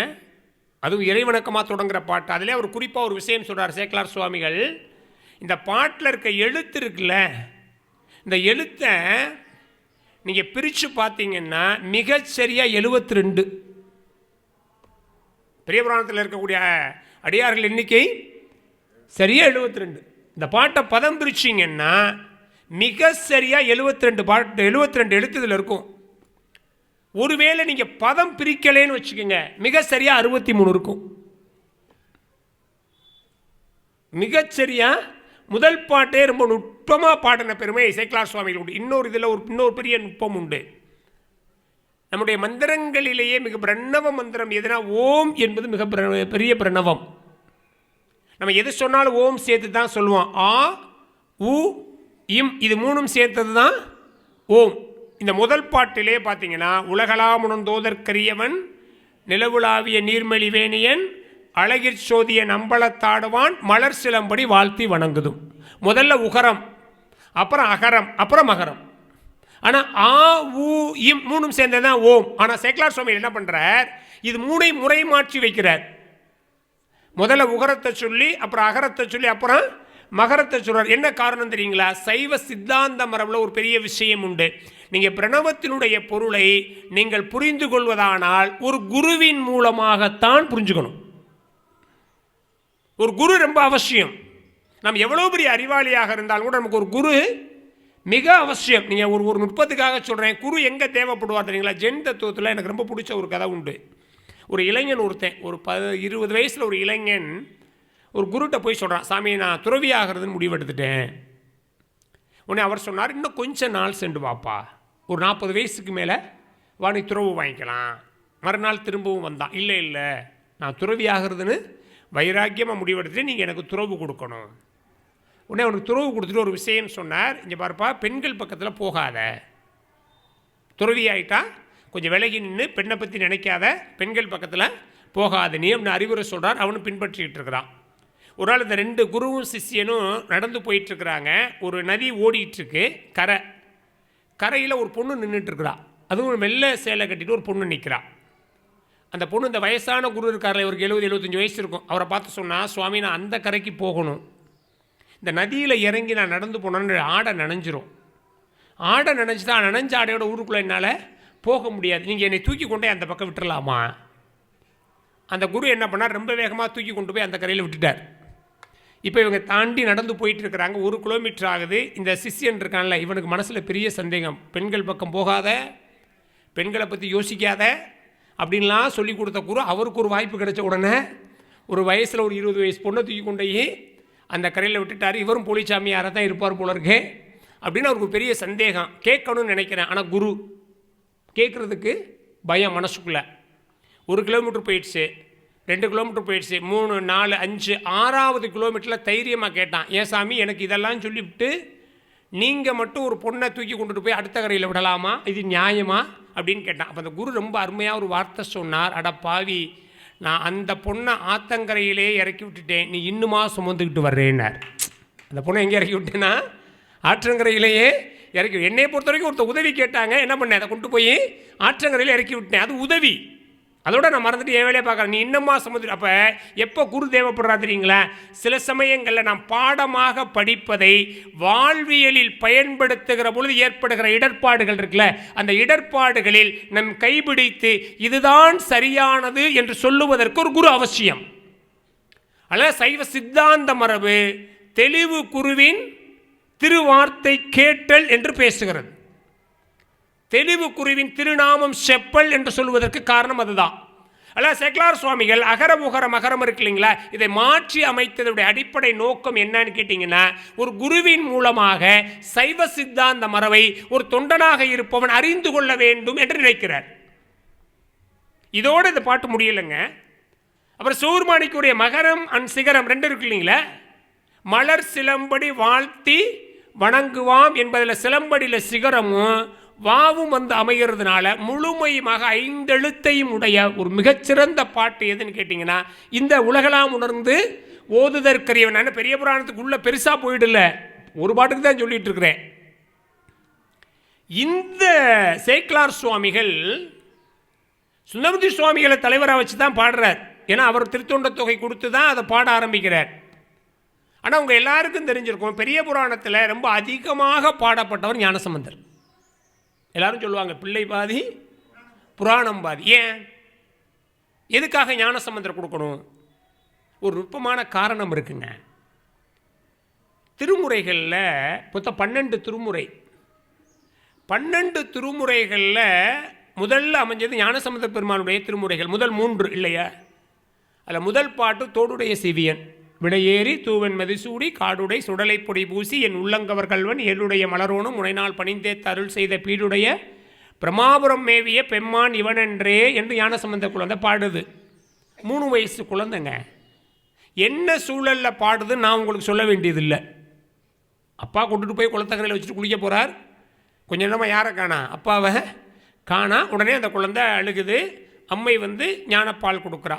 Speaker 1: அதுவும் இறைவணக்கமாக தொடங்குற பாட்டு. அதிலே அவர் குறிப்பாக ஒரு விஷயம் சொல்கிறார் சேக்கிழார் சுவாமிகள். இந்த பாட்டில் இருக்க எழுத்து இருக்குல்ல, இந்த எழுத்தை நீங்கள் பிரித்து பார்த்தீங்கன்னா மிகச்சரியாக 72. பெரிய புராணத்தில் இருக்கக்கூடிய அடியார்கள் எண்ணிக்கை சரியாக 72. இந்த பாட்டை பதம் பிரிச்சிங்கன்னா மிக சரியாக 72 பாட்டு, 72 எழுத்து இதில் இருக்கும். ஒருவேளை நீங்கள் பதம் பிரிக்கலேன்னு வச்சுக்கோங்க, மிக சரியாக 63 இருக்கும். மிகச்சரியாக முதல் பாட்டே ரொம்ப நுட்பமாக பாடின பெருமை சேக்கிழார் சுவாமிகள் உண்டு. இன்னொரு பெரிய நுட்பம் உண்டு. நம்முடைய மந்திரங்களிலேயே மிக பிரணவ மந்திரம் எதுனா ஓம் என்பது மிக பெரிய பிரணவம். நம்ம எது சொன்னாலும் ஓம் சேர்த்து தான் சொல்லுவோம். ஆ உ இம் இது மூணும் சேர்த்தது தான் ஓம். இந்த முதல் பாட்டிலே பார்த்தீங்கன்னா உலகலாம் உணர்ந்தோதற்கரியவன் நிலவுலாவிய நீர்மலிவேணியன் அழகிற் சோதிய நம்பளத்தாடுவான் மலர் சிலம்படி வாழ்த்தி வணங்குதும். முதல்ல உகரம், அப்புறம் அகரம், அப்புறம் மகரம். ஆனால் ஆ உ இம் மூணும் சேர்ந்ததான் ஓம். ஆனால் சேக்கிழார் சுவாமி என்ன பண்ணுறார், இது மூணை முறை மாற்றி வைக்கிறார். முதல்ல உகரத்தை சொல்லி, அப்புறம் அகரத்தை சொல்லி, அப்புறம் மகரத்தை சொல்றார். என்ன காரணம் தெரியுங்களா? சைவ சித்தாந்த மரபில் ஒரு பெரிய விஷயம் உண்டு. நீங்கள் பிரணவத்தினுடைய பொருளை நீங்கள் புரிந்து கொள்வதானால் ஒரு குருவின் மூலமாகத்தான் புரிஞ்சுக்கணும். ஒரு குரு ரொம்ப அவசியம். நாம் எவ்வளோ பெரிய அறிவாளியாக இருந்தாலும் கூட நமக்கு ஒரு குரு மிக அவசியம். நீங்கள் ஒரு நுட்பத்துக்காக சொல்கிறேன். குரு எங்கே தேவைப்படுவார் தெரியுங்களா? ஜென் தத்துவத்தில் எனக்கு ரொம்ப பிடிச்ச ஒரு கதை உண்டு. ஒரு இளைஞன் ஒருத்தன், ஒரு 20 வயசில் ஒரு இளைஞன் ஒரு குருட்ட போய் சொல்கிறான், சாமி நான் துறவி ஆகிறதுன்னு முடிவெடுத்துட்டேன். உடனே அவர் சொன்னார், இன்னும் கொஞ்சம் நாள் சென்று வாப்பா, ஒரு 40 வயசுக்கு மேலே வா நீ துறவு வாங்கிக்கலாம். மறுநாள் திரும்பவும் வந்தான், இல்லை இல்லை நான் துறவி ஆகிறதுன்னு வைராக்கியமாக முடிவெடுத்துட்டு நீங்கள் எனக்கு துறவு கொடுக்கணும். உடனே அவனுக்கு துறவு கொடுத்துட்டு ஒரு விஷயம் சொன்னார், இங்கே பாருப்பா, பெண்கள் பக்கத்தில் போகாத, துறவி ஆகிட்டா கொஞ்சம் விலகி நின்று பெண்ணை பற்றி நினைக்காத, பெண்கள் பக்கத்தில் போகாத நீ அப்படின்னு அறிவுரை சொல்கிறார். அவனும் பின்பற்றிக்கிட்டு இருக்கிறான். ஒரு நாள் இந்த 2 குருவும் சிஷியனும் நடந்து போயிட்டுருக்குறாங்க. ஒரு நதி ஓடிட்டுருக்கு, கரையில் ஒரு பொண்ணு நின்றுட்டுருக்குறா. அதுவும் ஒரு வெள்ளை சேலை கட்டிட்டு ஒரு பொண்ணு நிற்கிறா. அந்த பொண்ணு இந்த வயசான குரு இருக்கார்ல, இவருக்கு 70-75 வயசு இருக்கும். அவரை பார்த்து சொன்னால், சுவாமி நான் அந்த கரைக்கு போகணும், இந்த நதியில் இறங்கி நான் நடந்து போனேன்னு ஆடை நனைஞ்சிரும், ஆடை நனைஞ்சிட்டா நனைஞ்ச ஆடையோட ஊருக்குள்ளே என்னால் போக முடியாது, நீங்கள் என்னை தூக்கி கொண்டே அந்த பக்கம் விட்டுறலாமா? அந்த குரு என்ன பண்ணார், ரொம்ப வேகமாக தூக்கி கொண்டு போய் அந்த கரையில் விட்டுட்டார். இப்போ இவங்க தாண்டி நடந்து போயிட்டு இருக்கிறாங்க. 1 கிலோமீட்டர் ஆகுது. இந்த சிஷியன் இருக்கான்ல, இவனுக்கு மனசில் பெரிய சந்தேகம். பெண்கள் பக்கம் போகாத, பெண்களை பற்றி யோசிக்காத அப்படின்லாம் சொல்லி கொடுத்த குரு அவருக்கு ஒரு வாய்ப்பு கிடைச்ச உடனே ஒரு வயசில் ஒரு 20 வயசு பொண்ணை தூக்கி கொண்டு போய் அந்த கரையில் விட்டுட்டார். இவரும் போலிச்சாமியாராக தான் இருப்பார் போல இருக்கே அப்படின்னு அவருக்கு பெரிய சந்தேகம். கேட்கணும்னு நினைக்கிறேன், ஆனால் குரு கேட்குறதுக்கு பயம் மனசுக்குள்ளே. 1 கிலோமீட்டர் போயிடுச்சு, 2 கிலோமீட்டர் போயிடுச்சு, 3, 4, 5, 6வது கிலோமீட்டரில் தைரியமாக கேட்டான், ஏன் சாமி எனக்கு இதெல்லாம் சொல்லிவிட்டு நீங்கள் மட்டும் ஒரு பொண்ணை தூக்கி கொண்டுட்டு போய் அடுத்த கரையில் விடலாமா, இது நியாயமா அப்படின்னு கேட்டான். அப்போ அந்த குரு ரொம்ப அருமையாக ஒரு வார்த்தை சொன்னார், அட பாவி, நான் அந்த பொண்ணை ஆத்தங்கரையிலே இறக்கி விட்டுட்டேன், நீ இன்னுமா சுமந்துக்கிட்டு வர்றேன்னார். அந்த பொண்ணை எங்கே இறக்கி விட்டேன்னா ஆற்றங்கரையிலேயே இறக்கி. என்னையை பொறுத்த வரைக்கும் ஒருத்தர் உதவி கேட்டாங்க, என்ன பண்ணேன், அதை கொண்டு போய் ஆற்றங்கரையில் இறக்கி விட்டேன், அது உதவி. அதோட நான் மறந்துட்டு என் வேலையை பார்க்குறேன், நீ இன்னமா சமுதிரம். அப்போ எப்போ குரு தேவைப்படுறா தெரியுங்களா? சில சமயங்களில் நாம் பாடமாக படிப்பதை வாழ்வியலில் பயன்படுத்துகிற பொழுது ஏற்படுகிற இடர்பாடுகள் இருக்குல்ல, அந்த இடர்பாடுகளில் நம் கைபிடித்து இதுதான் சரியானது என்று சொல்லுவதற்கு ஒரு குரு அவசியம். அல்ல, சைவ சித்தாந்த மரபு தெளிவு குருவின் திருவார்த்தை கேட்டல் என்று பேசுகிறது. தெளிவு குருவின் திருநாமம் செப்பல் என்று சொல்வதற்கு காரணம் அதுதான். அல்ல, சேக்கிழார் சுவாமிகள் அகர உகர மகரம் இருக்கு இல்லைங்களா, இதை மாற்றி அமைத்ததுடைய அடிப்படை நோக்கம் என்னன்னு கேட்டிங்கன்னா, ஒரு குருவின் மூலமாக சைவ சித்தாந்த மரபை ஒரு தொண்டனாக இருப்பவன் அறிந்து கொள்ள வேண்டும் என்று நினைக்கிறார். இதோடு இந்த பாட்டு முடியலைங்க. அப்புறம் சூர்மாணிக்குரிய மகரம் அண்ட் சிகரம் 2 இருக்கு இல்லைங்களா, மலர் சிலம்படி வாழ்த்தி வணங்குவாம் என்பதில் சிலம்படியில் சிகரமும் வாவும் வந்து அமைகிறதுனால முழுமையுமாக 5 எழுத்தையும் உடைய ஒரு மிகச்சிறந்த பாட்டு எதுன்னு கேட்டிங்கன்னா இந்த உலகலாம் உணர்ந்து ஓதுதற்கரியவன். நான் பெரிய புராணத்துக்கு உள்ள பெருசாக போயிடல, ஒரு பாட்டுக்கு தான் சொல்லிட்டு இருக்கிறேன். இந்த சேக்கிழார் சுவாமிகள் சுந்தரமூர்த்தி சுவாமிகளை தலைவராக வச்சு தான் பாடுறார். ஏன்னா அவர் திருத்தொண்ட தொகை கொடுத்து தான் அதை பாட ஆரம்பிக்கிறார். ஆனால் உங்கள் எல்லாருக்கும் தெரிஞ்சிருக்கும், பெரிய புராணத்தில் ரொம்ப அதிகமாக பாடப்பட்டவர் ஞானசம்பந்தர். எல்லாரும் சொல்லுவாங்க பிள்ளை பாதி புராணம் பாதி. ஏன், எதுக்காக ஞானசம்பந்தர் கொடுக்கணும்? ஒரு நுட்பமான காரணம் இருக்குங்க. திருமுறைகளில் மொத்தம் 12 திருமுறை. 12 திருமுறைகளில் முதல்ல அமைஞ்சது ஞானசம்பந்த பெருமானுடைய திருமுறைகள். முதல் 3 இல்லையா? அதில் முதல் பாட்டு தோடுடைய செவியன் விடையேறி தூவன் மதிசூடி காடுடை சுடலை பொடி பூசி என் உள்ளங்கவர் கல்வன் ஏழுடைய மலரோனும் முனைநாள் பணிந்தே தருள் செய்த பீடுடைய பிரமாபுரம் மேவிய பெம்மான் இவனென்றே என்று ஞானசம்பந்த குழந்தை பாடுது. 3 வயசு குழந்தைங்க. என்ன சூழலில் பாடுதுன்னு நான் உங்களுக்கு சொல்ல வேண்டியதில்லை. அப்பா கொண்டுட்டு போய் குளத்தங்கரையில் வச்சுட்டு குளிக்க போகிறார். கொஞ்சம் நேரமாக யாரை காணா? அப்பாவை காணா. உடனே அந்த குழந்தை அழுகுது. அம்மை வந்து ஞானப்பால் கொடுக்குறா.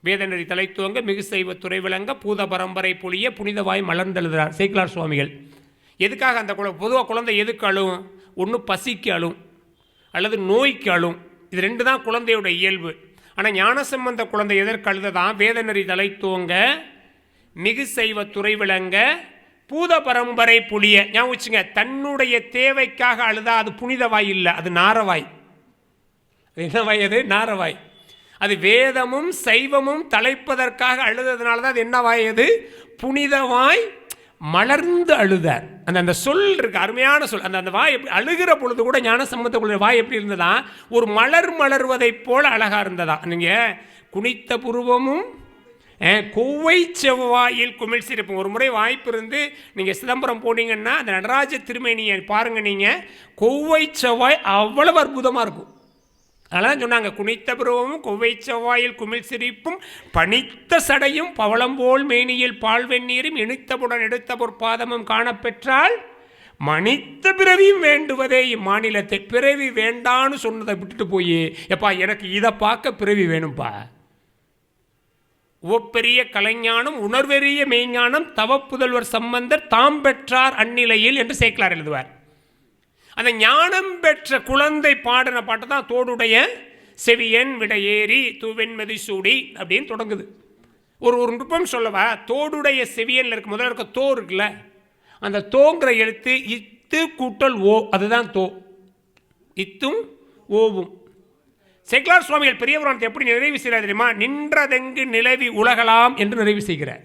Speaker 1: வேதநெறி தலை துவங்க மிகு செய்வ துறை விளங்க பூத பரம்பரை பொழிய புனிதவாய் மலர்ந்தெழுதுகிறார் சேக்கிழார் சுவாமிகள். எதுக்காக அந்த பொதுவாக குழந்தை எதுக்கு அழும்? ஒன்று பசிக்கு அழும் அல்லது நோய்க்கு அழும். இது 2 தான் குழந்தையோட இயல்பு. ஆனால் ஞானசம்பந்த குழந்தை எதற்கு அழுததான்? வேதநெறி தலை துவங்க மிகு செய்வ துறை விளங்க பூத பரம்பரை புளிய. ஞாபகம் வச்சுங்க, தன்னுடைய தேவைக்காக அழுதா அது புனிதவாய் இல்லை, அது நாரவாய். என்ன வாய்? அது நாரவாய். அது வேதமும் சைவமும் தலைப்பதற்காக அழுததுனால தான் அது என்ன வாய்? அது புனிதவாய் மலர்ந்து அழுதார். அந்த சொல் இருக்கு, அருமையான சொல். அந்த வாய் எப்படி அழுகிற பொழுது கூட ஞானசம்பந்த வாய் எப்படி இருந்ததா? ஒரு மலர் மலர்வதைப் போல அழகா இருந்ததா. நீங்கள் குனித்த புருவமும் கொவ்வை செவ்வாயில் குமிழ் சிரிப்பும். ஒரு முறை வாய்ப்பு இருந்து நீங்கள் சிதம்பரம் போனீங்கன்னா அந்த நடராஜ திருமேனியை பாருங்கள். நீங்கள் கொவ்வை செவ்வாய் அவ்வளவு அற்புதமாக இருக்கும். அதெல்லாம் சொன்னாங்க, குனித்த புருவமும் கொவ்வை செவ்வாயில் குமிழ் சிரிப்பும் பனித்த சடையும் பவளம்போல் மேனியில் பால் வெந்நீரும் இனித்தபுடன் எடுத்த பொற்பாதமும் காணப்பெற்றால் மனித பிறவியும் வேண்டுவதே இம்மாநிலத்தை. பிறவி வேண்டான்னு சொன்னதை விட்டுட்டு போய் எப்பா எனக்கு இதை பார்க்க பிறவி வேணும்ப்பா. ஒப்பெரிய கலைஞானம் உணர்வெறிய மெய்ஞானம் தவப்புதல்வர் சம்பந்தர் தாம் பெற்றார் அந்நிலையில் என்று சேக்கிழார் எழுதுவார். அந்த ஞானம் பெற்ற குழந்தை பாடின பாட்டு தான் தோடுடைய செவியன் விடையேறி தூவென் மதிசூடி அப்படின்னு தொடங்குது. ஒரு நுட்பம் சொல்லவா? தோடுடைய செவியன்ல இருக்கு, முதல்ல இருக்க தோ இருக்குல்ல, அந்த தோங்கிற எழுத்து இத்து கூட்டல் ஓ, அதுதான் தோ. இத்தும் ஓவும். சேக்கிழார் சுவாமிகள் பெரிய புராணத்தை எப்படி நிறைவு செய்கிறார் தெரியுமா? நின்றதெங்கு நிலவி உலகலாம் என்று நிறைவு செய்கிறார்.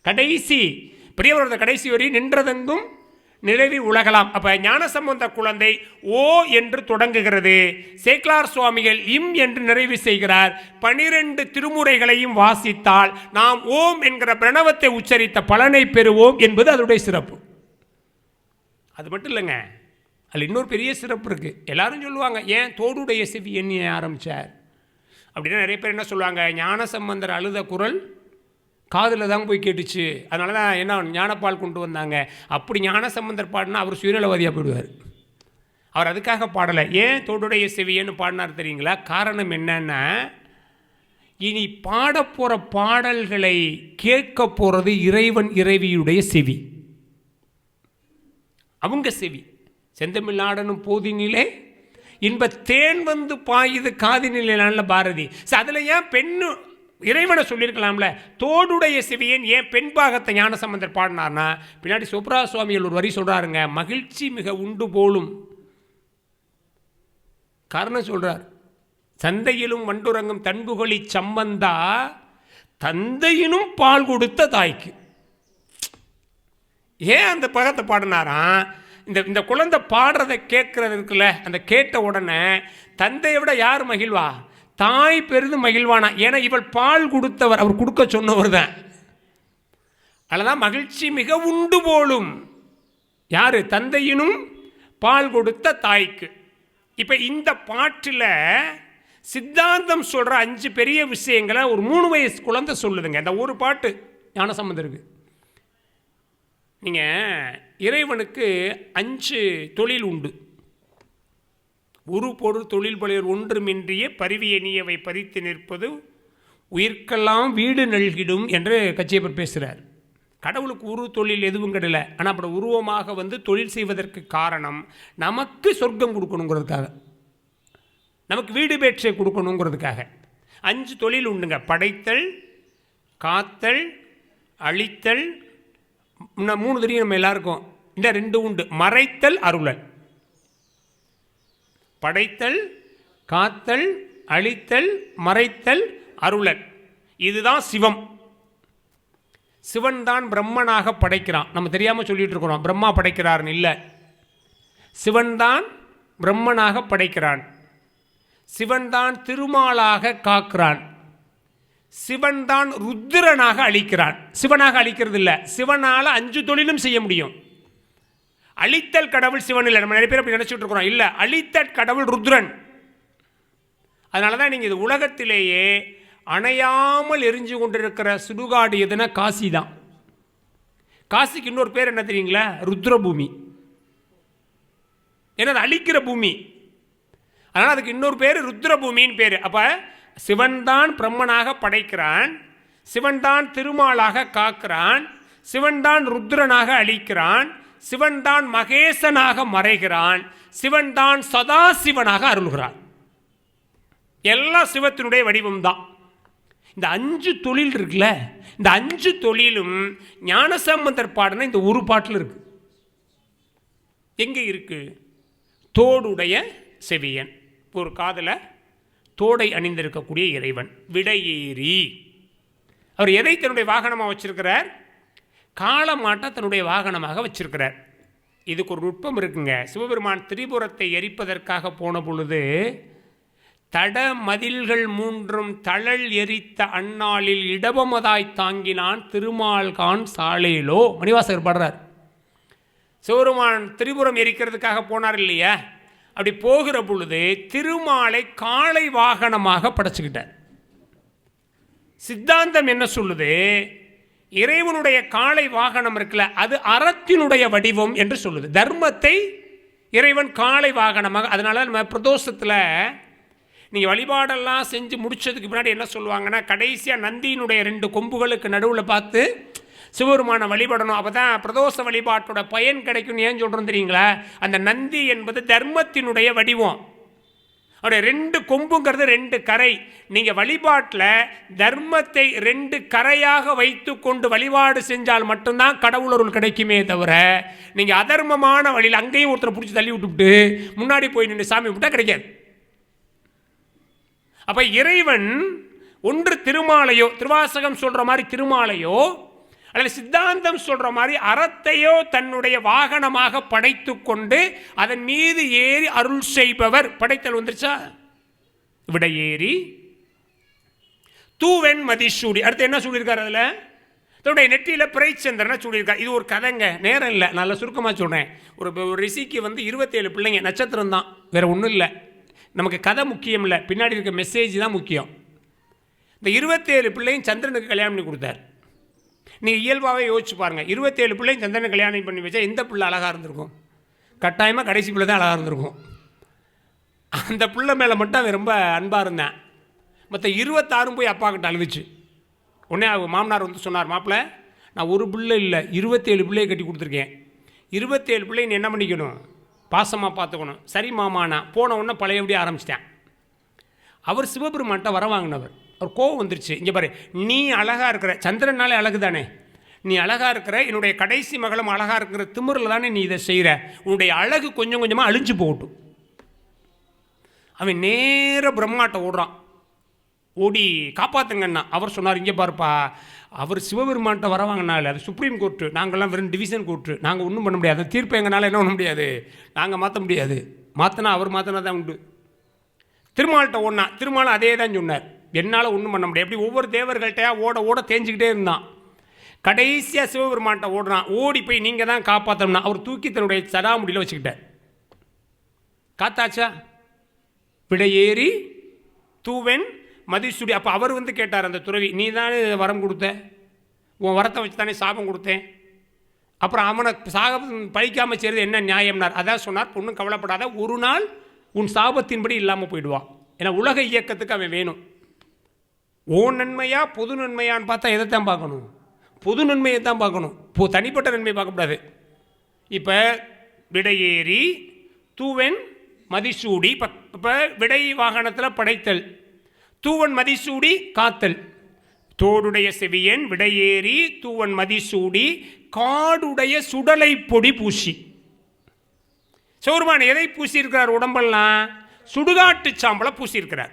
Speaker 1: கடைசி பெரிய புராணத்தை கடைசி வரி நின்றதெங்கும் நிலவி உலகலாம். அப்ப ஞானசம்பந்த குழந்தை ஓ என்று தொடங்குகிறது. சேக்கிழார் சுவாமிகள் இம் என்று நிறைவு செய்கிறார். 12 திருமுறைகளையும் வாசித்தால் நாம் ஓம் என்கிற பிரணவத்தை உச்சரித்த பலனை பெறுவோம் என்பது அதனுடைய சிறப்பு. அது மட்டும் இல்லைங்க, அதில் இன்னொரு பெரிய சிறப்பு இருக்குது. எல்லாரும் சொல்லுவாங்க, ஏன் தோடுடைய செவி எண்ணி ஆரம்பித்தார் அப்படின்னா நிறைய பேர் என்ன சொல்லுவாங்க, ஞானசம்பந்தர் அழுத குரல் காதில் தான் போய் கேட்டுச்சு, அதனால தான் என்ன ஞானப்பால் கொண்டு வந்தாங்க. அப்படி ஞானசம்பந்தர் பாடினா அவர் சுயநலவாதியாக போயிடுவார். அவர் அதுக்காக பாடலை. ஏன் தோடுடைய செவியன்னு பாடினார் தெரியுங்களா? காரணம் என்னன்னா, இனி பாடப்போகிற பாடல்களை கேட்க போகிறது இறைவன் இறைவியுடைய செவி, அவங்க செவி. செந்தமிழ்நாடனும் போதினிலே இன்ப தேன் வந்து பாயுது காதினிலே நல்ல பாரதி. அதில் ஏன் பெண்ணு இறைவனை சொல்லியிருக்கலாம்ல? தோடுடைய செவியன் ஏன் பெண் பாகத்தை ஞானசம்பந்தர் பாடினார்னா, பின்னாடி சுப்ரா சுவாமிகள் ஒரு வரி சொல்கிறாருங்க, மகிழ்ச்சி மிக உண்டு போலும். காரணம் சொல்கிறார், சந்தையிலும் வண்டுறங்கும் தன்புகழி சம்பந்தா தந்தையினும் பால் கொடுத்த தாய்க்கு. ஏன் அந்த பகத்தை பாடினாராம்? இந்த குழந்தை பாடுறதை கேட்கறது இருக்குல்ல, அந்த கேட்ட உடனே தந்தையை விட யார் மகிழ்வா? தாய் பெரிதும் மகிழ்வானா. ஏன்னா இவள் பால் கொடுத்தவர், அவர் கொடுக்க சொன்னவர் தான். அதனால் மகிழ்ச்சி மிக உண்டு போலும். யாரு? தந்தையினும் பால் கொடுத்த தாய்க்கு. இப்போ இந்த பாட்டில் சித்தாந்தம் சொல்கிற 5 பெரிய விஷயங்களை ஒரு 3 வயசு குழந்தை சொல்லுதுங்க. இந்த ஒரு பாட்டு ஞானசம்பந்தருக்கு. நீங்கள் இறைவனுக்கு 5 தொழில் உண்டு. உரு பொருள் தொழில் பலியர் ஒன்றுமின்றிய பரிவி எண்ணியவை பறித்து நிற்பது உயிர்க்கெல்லாம் வீடு நல்கிடும் என்று கச்சியப்பர் பேசுகிறார். கடவுளுக்கு உரு தொழில் எதுவும் கிடையாது. ஆனால் அப்படி உருவமாக தொழில் செய்வதற்கு காரணம் நமக்கு சொர்க்கம் கொடுக்கணுங்கிறதுக்காக, நமக்கு வீடு பேற்றை கொடுக்கணுங்கிறதுக்காக. 5 தொழில் உண்டுங்க. படைத்தல், காத்தல், அழித்தல். 3 தெரியும் நம்ம எல்லாருக்கும். இந்த 2 உண்டு, மறைத்தல், அருளல். படைத்தல், காத்தல், அழித்தல், மறைத்தல், அருளல். இதுதான் சிவம். சிவன் தான் பிரம்மனாக படைக்கிறான். நம்ம தெரியாமல் சொல்லிட்டு இருக்கிறோம் பிரம்மா படைக்கிறார்னு. இல்லை, சிவன் தான் பிரம்மனாக படைக்கிறான். சிவன் தான் திருமாலாக காக்கிறான். சிவன் தான் ருத்ரனாக அழிக்கிறான். சிவனாக அழிக்கிறது இல்லை. சிவனால் 5 தொழிலும் செய்ய முடியும். அழித்தல் கடவுள் சிவன் இல்லை. நம்ம நிறைய பேர் அப்படி நினச்சிட்டு இருக்கிறோம். இல்லை, அழித்தல் கடவுள் ருத்ரன். அதனால தான் நீங்கள் இது உலகத்திலேயே அணையாமல் எரிஞ்சு கொண்டிருக்கிற சுடுகாடு எதுனா காசி தான். காசிக்கு இன்னொரு பேர் என்ன தெரியுங்களா? ருத்ரபூமி. ஏன்னா அது அழிக்கிற பூமி. அதனால் அதுக்கு இன்னொரு பேர் ருத்ரபூமின்னு பேர். அப்போ சிவன் தான் பிரம்மனாக படைக்கிறான். சிவன் தான் திருமாலாக காக்கிறான். சிவன் தான் ருத்ரனாக அழிக்கிறான். சிவன் தான் மகேசனாக மறைகிறான். சிவன் தான் சதாசிவனாக அருள்கிறான். எல்லாம் சிவத்தினுடைய வடிவம் தான். இந்த 5 தொழில் இருக்குல்ல, இந்த 5 தொழிலும் ஞானசம்பந்தர் பாடின இந்த ஒரு பாட்டில் இருக்கு. எங்கே இருக்கு? தோடுடைய செவியன், ஒரு காதில் தோடை அணிந்திருக்கக்கூடிய இறைவன். விடையேறி அவர் எதை தன்னுடைய வாகனமாக வச்சிருக்கிறார்? காளமாட்டை தன்னுடைய வாகனமாக வச்சிருக்கிறார். இதுக்கு ஒரு நுட்பம் இருக்குங்க. சிவபெருமான் திரிபுரத்தை எரிப்பதற்காக போன பொழுது தட மதில்கள் 3 தழல் எரித்த அந்நாளில் இடபமதாய் தாங்கினான் திருமால்கான் சாலையிலோ. மணிவாசகர் பாடுறார். சிவபெருமான் திரிபுரம் எரிக்கிறதுக்காக போனார் இல்லையா? அப்படி போகிற பொழுது திருமாலை காளை வாகனமாக படைச்சுக்கிட்டார். சித்தாந்தம் என்ன சொல்லுது? இறைவனுடைய காளை வாகனம் இருக்குல்ல, அது அறத்தினுடைய வடிவம் என்று சொல்லுது. தர்மத்தை இறைவன் காளை வாகனமாக. அதனால நம்ம பிரதோஷத்தில் நீங்கள் வழிபாடெல்லாம் செஞ்சு முடிச்சதுக்கு முன்னாடி என்ன சொல்லுவாங்கன்னா, கடைசியாக நந்தியினுடைய 2 கொம்புகளுக்கு நடுவில் பார்த்து சிவபெருமானை வழிபடணும். அப்போ தான் பிரதோஷ வழிபாட்டோட பயன் கிடைக்கும்னு ஏன் சொல்கிறோம் தெரியுங்களா? அந்த நந்தி என்பது தர்மத்தினுடைய வடிவம். அவருடைய 2 கொம்புங்கிறது 2 கரை. நீங்கள் வழிபாட்டில் தர்மத்தை 2 கரையாக வைத்து கொண்டு வழிபாடு செஞ்சால் மட்டும்தான் கடவுள் அருள் கிடைக்குமே தவிர, நீங்கள் அதர்மமான வழியில் அங்கேயும் ஒருத்தரை பிடிச்சி தள்ளி விட்டுவிட்டு முன்னாடி போய் நின்று சாமி விட்டால் கிடைக்காது. அப்போ இறைவன் ஒன்று திருமாலையோ, திருவாசகம் சொல்கிற மாதிரி திருமாலையோ, அல்லது சித்தாந்தம் சொல்கிற மாதிரி அறத்தையோ தன்னுடைய வாகனமாக படைத்து கொண்டு அதன் மீது ஏறி அருள் செய்பவர். படைத்தல் வந்துருச்சா? விடையேறி தூவெண் மதிசூடி. அடுத்து என்ன சொல்லியிருக்காரு? அதில் தன்னுடைய நெற்றியில் பிறைச்சந்திரனை சொல்லியிருக்கார். இது ஒரு கதைங்க, நேரம் இல்லை, நல்லா சுருக்கமாக சொல்கிறேன். ஒரு ரிஷிக்கு 27 பிள்ளைங்க, நட்சத்திரம் தான், வேறு ஒன்றும் இல்லை. நமக்கு கதை முக்கியம் இல்லை, பின்னாடி இருக்க மெசேஜ் தான் முக்கியம். இந்த 27 பிள்ளையும் சந்திரனுக்கு கல்யாணம் பண்ணி கொடுத்தார். நீங்கள் இயல்பாகவே யோசிச்சு பாருங்கள். 27 பிள்ளையும் சந்திரனுக்கு கல்யாணம் பண்ணி வச்சா எந்த பிள்ளை அழகாக இருந்திருக்கும்? கட்டாயமாக கடைசி பிள்ளை தான் அழகாக இருந்திருக்கும். அந்த பிள்ளை மேலே மட்டும் அவன் ரொம்ப அன்பாக இருந்தேன். மற்ற 26 போய் அப்பா கிட்ட அழுதுச்சு. உடனே மாமனார் சொன்னார், மாப்பிள்ளை நான் ஒரு பிள்ளை இல்லை 27 பிள்ளையை கட்டி கொடுத்துருக்கேன். 27 பிள்ளை நீ என்ன பண்ணிக்கணும்? பாசமாக பார்த்துக்கணும். சரி மாமானா போன உடனே பழையபடி ஆரம்பிச்சிட்டேன். அவர் சிவபெருமான்கிட்ட வர வாங்கினவர். அவர் கோவம் வந்துருச்சு. இங்கே பாரு, நீ அழகாக இருக்கிற, சந்திரனாலே அழகு தானே, நீ அழகாக இருக்கிற, என்னுடைய கடைசி மகளும் அழகாக இருக்கிற திமிரில் தானே நீ இதை செய்கிற, உன்னுடைய அழகு கொஞ்சம் கொஞ்சமாக அழிஞ்சு போகட்டும். அவன் நேர பிரம்மாட்ட ஓடுறான். ஓடி காப்பாற்றுங்கண்ணா. அவர் சொன்னார், இங்கே பாருப்பா, அவர் சிவபெருமான்கிட்ட வர வாங்கினால அது சுப்ரீம் கோர்ட்டு, நாங்கள்லாம் வெறும் டிவிஷன் கோர்ட்டு, நாங்கள் ஒன்றும் பண்ண முடியாது. அந்த தீர்ப்பை எங்களால் என்ன பண்ண முடியாது, நாங்கள் மாற்ற முடியாது. மாற்றினா அவர் மாற்றினா தான் உண்டு. திருமால்கிட்ட ஓடினா, திருமாலும் அதே தான் சொன்னார், என்னால் ஒன்றும் பண்ண முடியாது. எப்படி ஒவ்வொரு தேவர்கள்ட்டையா ஓட ஓட தேஞ்சிக்கிட்டே இருந்தான். கடைசியாக சிவபெருமான்கிட்ட ஓடுறான். ஓடி போய் நீங்கள் தான் காப்பாற்றணும்னா அவர் தூக்கி தன்னுடைய சடாமுடியில் வச்சுக்கிட்டார். காத்தாச்சா? விடையேறி தூவென் மதிசூடி. அப்போ அவர் கேட்டார் அந்த துறவி, நீ தானே வரம் கொடுத்த, உன் வரத்தை வச்சு தானே சாபம் கொடுத்தேன், அப்புறம் அவனை சாபம் பழிக்காமல் செய்கிறது என்ன நியாயம்னார். அதான் சொன்னார், பொண்ணும் கவலைப்படாத, ஒரு நாள் உன் சாபத்தின்படி இல்லாமல் போயிடுவான். ஏன்னா உலக இயக்கத்துக்கு அவன் வேணும். ஓ நன்மையா பொது நன்மையான்னு பார்த்தா எதைத்தான் பார்க்கணும்? பொது நன்மையை தான் பார்க்கணும். தனிப்பட்ட நன்மையை பார்க்கக்கூடாது. இப்போ விடையேறி தூவன் மதிசூடி, இப்போ விடை வாகனத்தில் படைத்தல், தூவன் மதிசூடி காத்தல். தோடுடைய செவியன் விடையேறி தூவன் மதிசூடி காடுடைய சுடலை பொடி பூசி. சௌர்மான் எதை பூசியிருக்கிறார்? உடம்பெல்லாம் சுடுகாட்டு சாம்பலை பூசியிருக்கிறார்.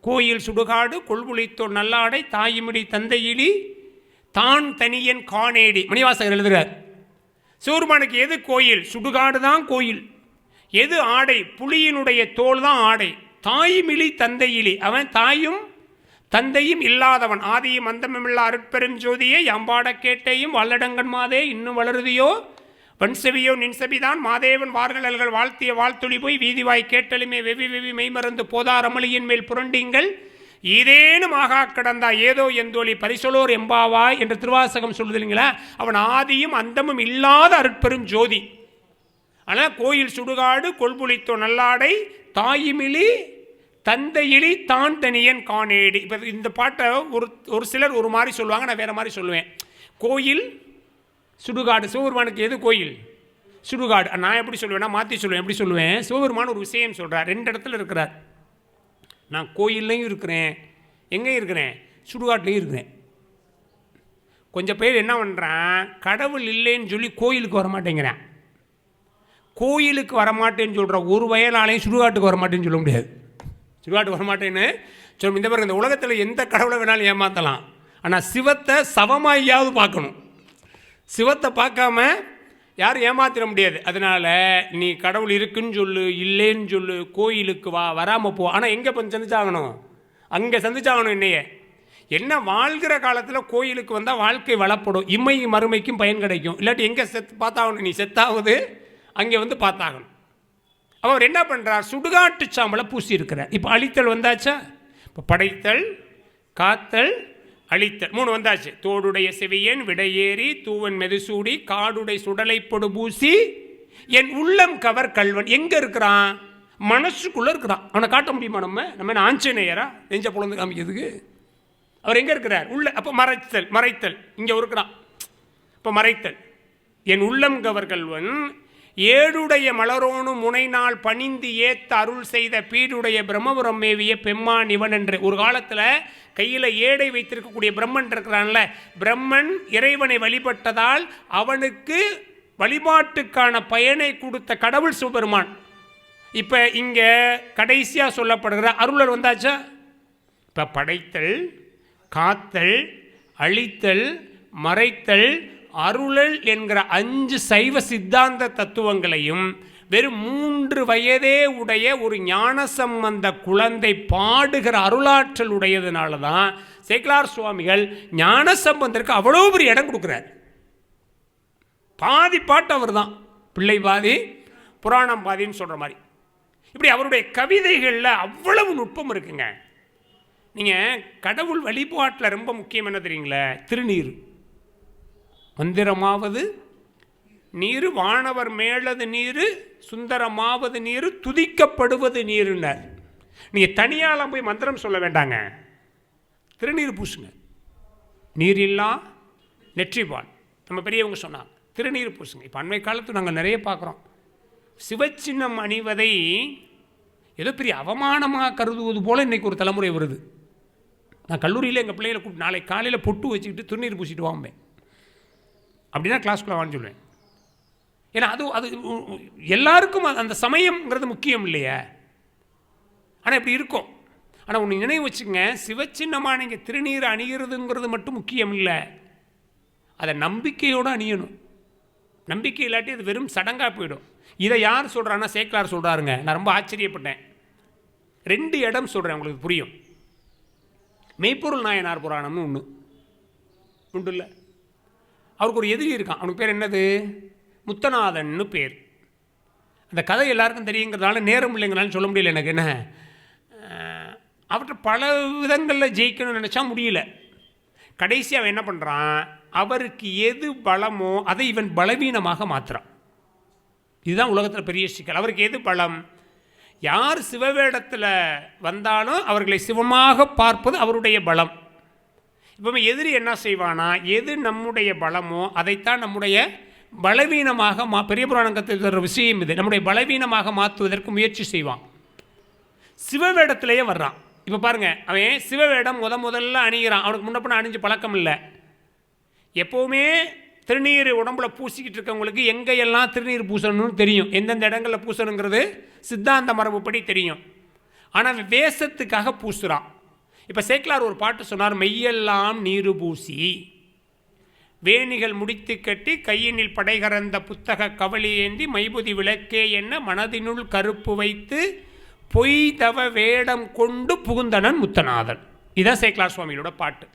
Speaker 1: கோயில் சுடுகாடு கொள்புளித்தோர் நல்லாடை தாயுமிடி தந்தையிலி தான் தனியன் காணேடி. மணிவாசகர் எழுதுகிறார். சௌர்மானுக்கு எது கோயில்? சுடுகாடு தான் கோயில். எது ஆடை? புலியினுடைய தோல் தான் ஆடை. தாயுமிழி தந்தையிலி, அவன் தாயும் தந்தையும் இல்லாதவன். ஆதியும் அந்தமில்லா அருட்பெரும் ஜோதியே யாம்பாட கேட்டையும் வல்லடங்கன் மாதே இன்னும் வளருதியோ வன்செவியோ நின்செவிதான் மாதேவன் வார்களல்கள் வாழ்த்திய வாழ்த்துளி போய் வீதிவாய் கேட்டலுமே வெவி வெவி மெய்மறந்து போதார் அமளியின் மேல் புரண்டிங்கள் ஏதேனும் ஆகா கிடந்தா ஏதோ எந்தோழி பரிசொலோர் எம்பாவாய் என்று திருவாசகம் சொல்லுது இல்லைங்களா? அவன் ஆதியும் அந்தமும் இல்லாத அருட்பெரும் ஜோதி. ஆனால் கோயில் சுடுகாடு கொள்புளித்தோ நல்லாடை தாயுமிழி தந்தையிலி தான் தனியன் காணேடி. இப்போ இந்த பாட்டை ஒரு சிலர் ஒரு மாதிரி சொல்லுவாங்க, நான் வேறு மாதிரி சொல்லுவேன். கோயில் சுடுகாடு. சிவபெருமானுக்கு எது கோயில்? சுடுகாடு. நான் எப்படி சொல்லுவேன்னா மாற்றி சொல்லுவேன். எப்படி சொல்லுவேன்? சிவபெருமான் ஒரு விஷயம் சொல்கிறார். 2 இடத்துல இருக்கிறார். நான் கோயில்லையும் இருக்கிறேன், எங்கேயும் இருக்கிறேன், சுடுகாட்லையும் இருக்கிறேன். கொஞ்சம் பேர் என்ன பண்ணுறான், கடவுள் இல்லைன்னு சொல்லி கோயிலுக்கு வரமாட்டேங்கிறேன். கோயிலுக்கு வரமாட்டேன்னு சொல்கிற ஒரு வயலாலையும் சுடுகாட்டுக்கு வரமாட்டேன்னு சொல்ல முடியாது. சுடுகாட்டுக்கு வரமாட்டேன்னு சொல்லும். இந்த பிறகு இந்த உலகத்தில் எந்த கடவுளை வேணாலும் ஏமாற்றலாம், ஆனால் சிவத்தை சவமாயாவது பார்க்கணும். சிவத்தை பார்க்காம யாரும் ஏமாத்திட முடியாது. அதனால் நீ கடவுள் இருக்குன்னு சொல்லு, இல்லைன்னு சொல்லு, கோயிலுக்கு வா, வராமல் போ. ஆனால் எங்கே சந்திச்சாகணும்? அங்கே சந்திச்சாகணும். என்னையே என்ன வாழ்கிற காலத்தில் கோயிலுக்கு வந்தால் வாழ்க்கை வளப்படும், இம்மை மறுமைக்கும் பயன் கிடைக்கும். இல்லாட்டி எங்கே பார்த்தாகணும்? நீ செத்தாவது அங்கே வந்து பார்த்தாகணும். அவர் என்ன பண்ணுறார்? சுடுகாட்டு சாம்பலை பூசி இருக்கிறார். இப்போ அழித்தல் வந்தாச்சா? இப்போ படைத்தல், காத்தல், அழித்தல் 3 வந்தாச்சு. தோடுடைய செவியன் விடையேறி தூவன் மெதுசூடி காடுடை சுடலை பொடு பூசி என் உள்ளம் கவர் கல்வன். எங்கே இருக்கிறான்? மனசுக்குள்ளே இருக்கிறான். அவனை காட்ட முடியுமா? நம்ம என்ன ஆஞ்சநேயரா நெஞ்ச புலந்து காமிக்கிறதுக்கு? அவர் எங்கே இருக்கிறார்? உள்ள. அப்போ மறைத்தல் இங்கே இருக்கிறான். இப்போ மறைத்தல் என் உள்ளம் கவர் கல்வன் ஏடுடைய மலரோனு முனைநாள் பணிந்து ஏத்த அருள் செய்த பீடுடைய பிரம்மபுரம் மேவிய பெம்மான் இவன் என்று. ஒரு காலத்தில் கையில் ஏடை வைத்திருக்கக்கூடிய பிரம்மன் இருக்கிறான்ல, பிரம்மன் இறைவனை வழிபட்டதால் அவனுக்கு வழிபாட்டுக்கான பயனை கொடுத்த கடவுள் சிவபெருமான். இப்போ இங்கே கடைசியாக சொல்லப்படுகிற அருளர் வந்தாச்சா? இப்போ படைத்தல், காத்தல், அழித்தல், மறைத்தல், அருளல் என்கிற 5 சைவ சித்தாந்த தத்துவங்களையும் வெறும் 3 வயதே உடைய ஒரு ஞானசம்பந்த குழந்தை பாடுகிற அருளாற்றல் உடையதுனால தான் சேக்கிழார் சுவாமிகள் ஞானசம்பந்தருக்கு அவ்வளோ பெரிய இடம் கொடுக்குறார். பாதி பாட்டு அவர் தான், பிள்ளை பாதி புராணம் பாதின்னு சொல்கிற மாதிரி. இப்படி அவருடைய கவிதைகளில் அவ்வளவு நுட்பம் இருக்குங்க. நீங்கள் கடவுள் வழிபாட்டில் ரொம்ப முக்கியம் என்ன தெரியுங்களே? திருநீர். மந்திரமாவது நீர், வானவர் மேலது நீர், சுந்தரமாவது நீர், துதிக்கப்படுவது நீருன்னார். நீங்கள் தனியாலாம் போய் மந்திரம் சொல்ல வேண்டாங்க, திருநீர் பூசுங்க. நீரில்லா நெற்றிபால் நம்ம பெரியவங்க சொன்னாங்க, திருநீர் பூசுங்க. இப்போ அண்மை காலத்தில் நாங்கள் நிறைய பார்க்குறோம், சிவச்சின்னம் அணிவதை ஏதோ பெரிய அவமானமாக கருதுவது போல் இன்றைக்கி ஒரு தலைமுறை வருது. நான் கல்லூரியில் எங்கள் பிள்ளைகளை கூப்பிட்டு நாளை காலையில் பொட்டு வச்சுக்கிட்டு திருநீர் பூசிட்டு வாம்பேன் அப்படின்னா கிளாஸ்க்குள்ளே வான்னு சொல்லுவேன். ஏன்னா அது எல்லாருக்கும் அந்த சமயங்கிறது முக்கியம் இல்லையா? ஆனால் இப்படி இருக்கும். ஆனால் ஒன்று நினைவு வச்சுங்க, சிவச்சின்னமாக நீங்கள் திருநீர் அணிகிறதுங்கிறது மட்டும் முக்கியம் இல்லை, அதை நம்பிக்கையோடு அணியணும். நம்பிக்கை இல்லாட்டி அது வெறும் சடங்காக போயிடும். இதை யார் சொல்கிறான்னா சேக்கிழார் சொல்கிறாருங்க. நான் ரொம்ப ஆச்சரியப்பட்டேன். 2 இடம் சொல்கிறேன், உங்களுக்கு புரியும். மெய்ப்பொருள் நாயனார் புராணம்னு ஒன்று உண்டு இல்லை? அவருக்கு ஒரு எதிரி இருக்கான். அவனுக்கு பேர் என்னது? முத்தநாதன்னு பேர். அந்த கதை எல்லாருக்கும் தெரியுங்கிறதுனால நேரம் இல்லைங்கிறனால சொல்ல முடியல எனக்கு. என்ன அவற்றை பல விதங்களில் ஜெயிக்கணும்னு நினச்சா முடியல. கடைசி அவன் என்ன பண்ணுறான், அவருக்கு எது பலமோ அதை இவன் பலவீனமாக மாற்றுறான். இதுதான் உலகத்தில் பெரிய சிக்கல். அவருக்கு எது பலம்? யார் சிவவேடத்தில் வந்தாலும் அவர்களை சிவமாக பார்ப்பது அவருடைய பலம். இப்போ எதிரி என்ன செய்வானா, எது நம்முடைய பலமோ அதைத்தான் நம்முடைய பலவீனமாக பெரிய புராணம் கற்றுக்கிற விஷயம் இது. நம்முடைய பலவீனமாக மாற்றுவதற்கு முயற்சி செய்வான். சிவவேடத்திலேயே வர்றான். இப்போ பாருங்கள், அவன் சிவவேடம் முதல்ல அணிகிறான். அவனுக்கு முன்னப்பண்ண அணிஞ்சு பழக்கம் இல்லை. எப்போவுமே திருநீர் உடம்புல பூசிக்கிட்டு இருக்கவங்களுக்கு எங்கெல்லாம் திருநீர் பூசணும்னு தெரியும், எந்தெந்த இடங்களில் பூசணுங்கிறது சித்தாந்த மரபுப்படி தெரியும். ஆனால் வேஷத்துக்காக பூசுகிறான். இப்போ சேக்கிலார் ஒரு பாட்டு சொன்னார், மெய்யெல்லாம் நீரு பூசி வேணிகள் முடித்து கட்டி கையினில் படைகறந்த புத்தக கவலி ஏந்தி மைபுதி விளக்கே என்ன மனதினுள் கருப்பு வைத்து பொய் தவ வேடம் கொண்டு புகுந்தனன் முத்தநாதன். இதுதான் சேக்கிலார் சுவாமிகளோட பாட்டு.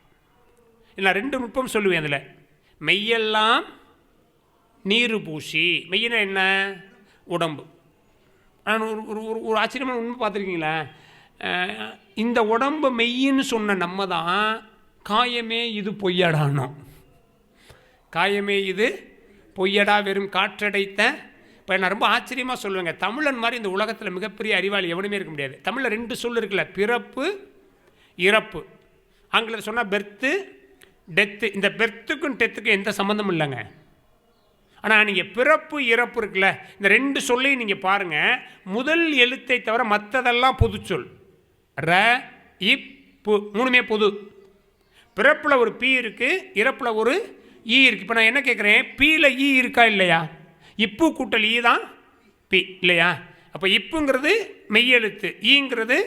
Speaker 1: இல்லை, 2 நுட்பம் சொல்லுவேன் அதில். மெய்யெல்லாம் நீரு பூசி, மெய்யின என்ன, உடம்பு. ஆனால் ஒரு ஆச்சரியமான உண்மை பார்த்துருக்கீங்களா, இந்த உடம்பு மெய்யின்னு சொன்ன நம்ம தான் காயமே இது பொய்யடானோம். காயமே இது பொய்யடா வெறும் காற்றடைத்த. இப்போ நான் ரொம்ப ஆச்சரியமாக சொல்லுவேங்க, தமிழன் மாதிரி இந்த உலகத்தில் மிகப்பெரிய அறிவாளி எவனுமே இருக்க முடியாது. தமிழில் 2 சொல் இருக்குல்ல, பிறப்பு இறப்பு. ஆங்கிலத்தில் சொன்னால் பெர்த்து டெத்து. இந்த பெர்த்துக்கும் டெத்துக்கும் எந்த சம்மந்தமும் இல்லைங்க. ஆனால் நீங்கள் பிறப்பு இறப்பு இருக்குல்ல, இந்த 2 சொல்லையும் நீங்கள் பாருங்கள், முதல் எழுத்தை தவிர மற்றதெல்லாம் பொது சொல். ர இப்பு 3மே பொது. பிறப்பில் ஒரு பி இருக்குது, இறப்பில் ஒரு ஈ இருக்குது. இப்போ நான் என்ன கேட்குறேன், பியில் ஈ இருக்கா இல்லையா? இப்பு கூட்டல் ஈ தான் பி இல்லையா? அப்போ இப்புங்கிறது மெய்யெழுத்து, ஈங்கிறது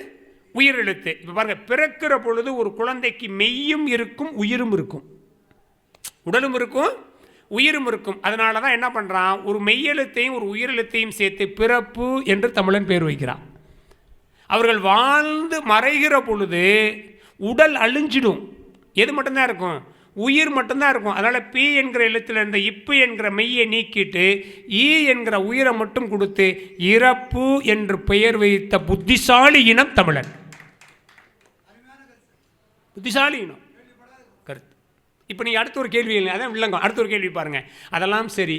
Speaker 1: உயிரெழுத்து. இப்போ பாருங்கள், பிறக்கிற பொழுது ஒரு குழந்தைக்கு மெய்யும் இருக்கும் உயிரும் இருக்கும், உடலும் இருக்கும் உயிரும் இருக்கும். அதனால தான் என்ன பண்ணுறான், ஒரு மெய்யெழுத்தையும் ஒரு உயிரெழுத்தையும் சேர்த்து பிறப்பு என்று தமிழன் பேர் வைக்கிறான். அவர்கள் வாழ்ந்து மறைகிற பொழுது உடல் அழிஞ்சிடும், எது மட்டும்தான் இருக்கும், உயிர் மட்டும்தான் இருக்கும். அதனால் பி என்கிற எழுத்தில் இருந்த இப்பு என்கிற மெய்யை நீக்கிட்டு ஈ என்கிற உயிரை மட்டும் கொடுத்து இறப்பு என்று பெயர் வைத்த புத்திசாலி இனம் தமிழன். புத்திசாலி இனம் கருத்து. இப்போ நீங்கள் அடுத்த ஒரு கேள்வி இல்லை, அதான் வில்லங்கம். அடுத்த ஒரு கேள்வி பாருங்கள். அதெல்லாம் சரி,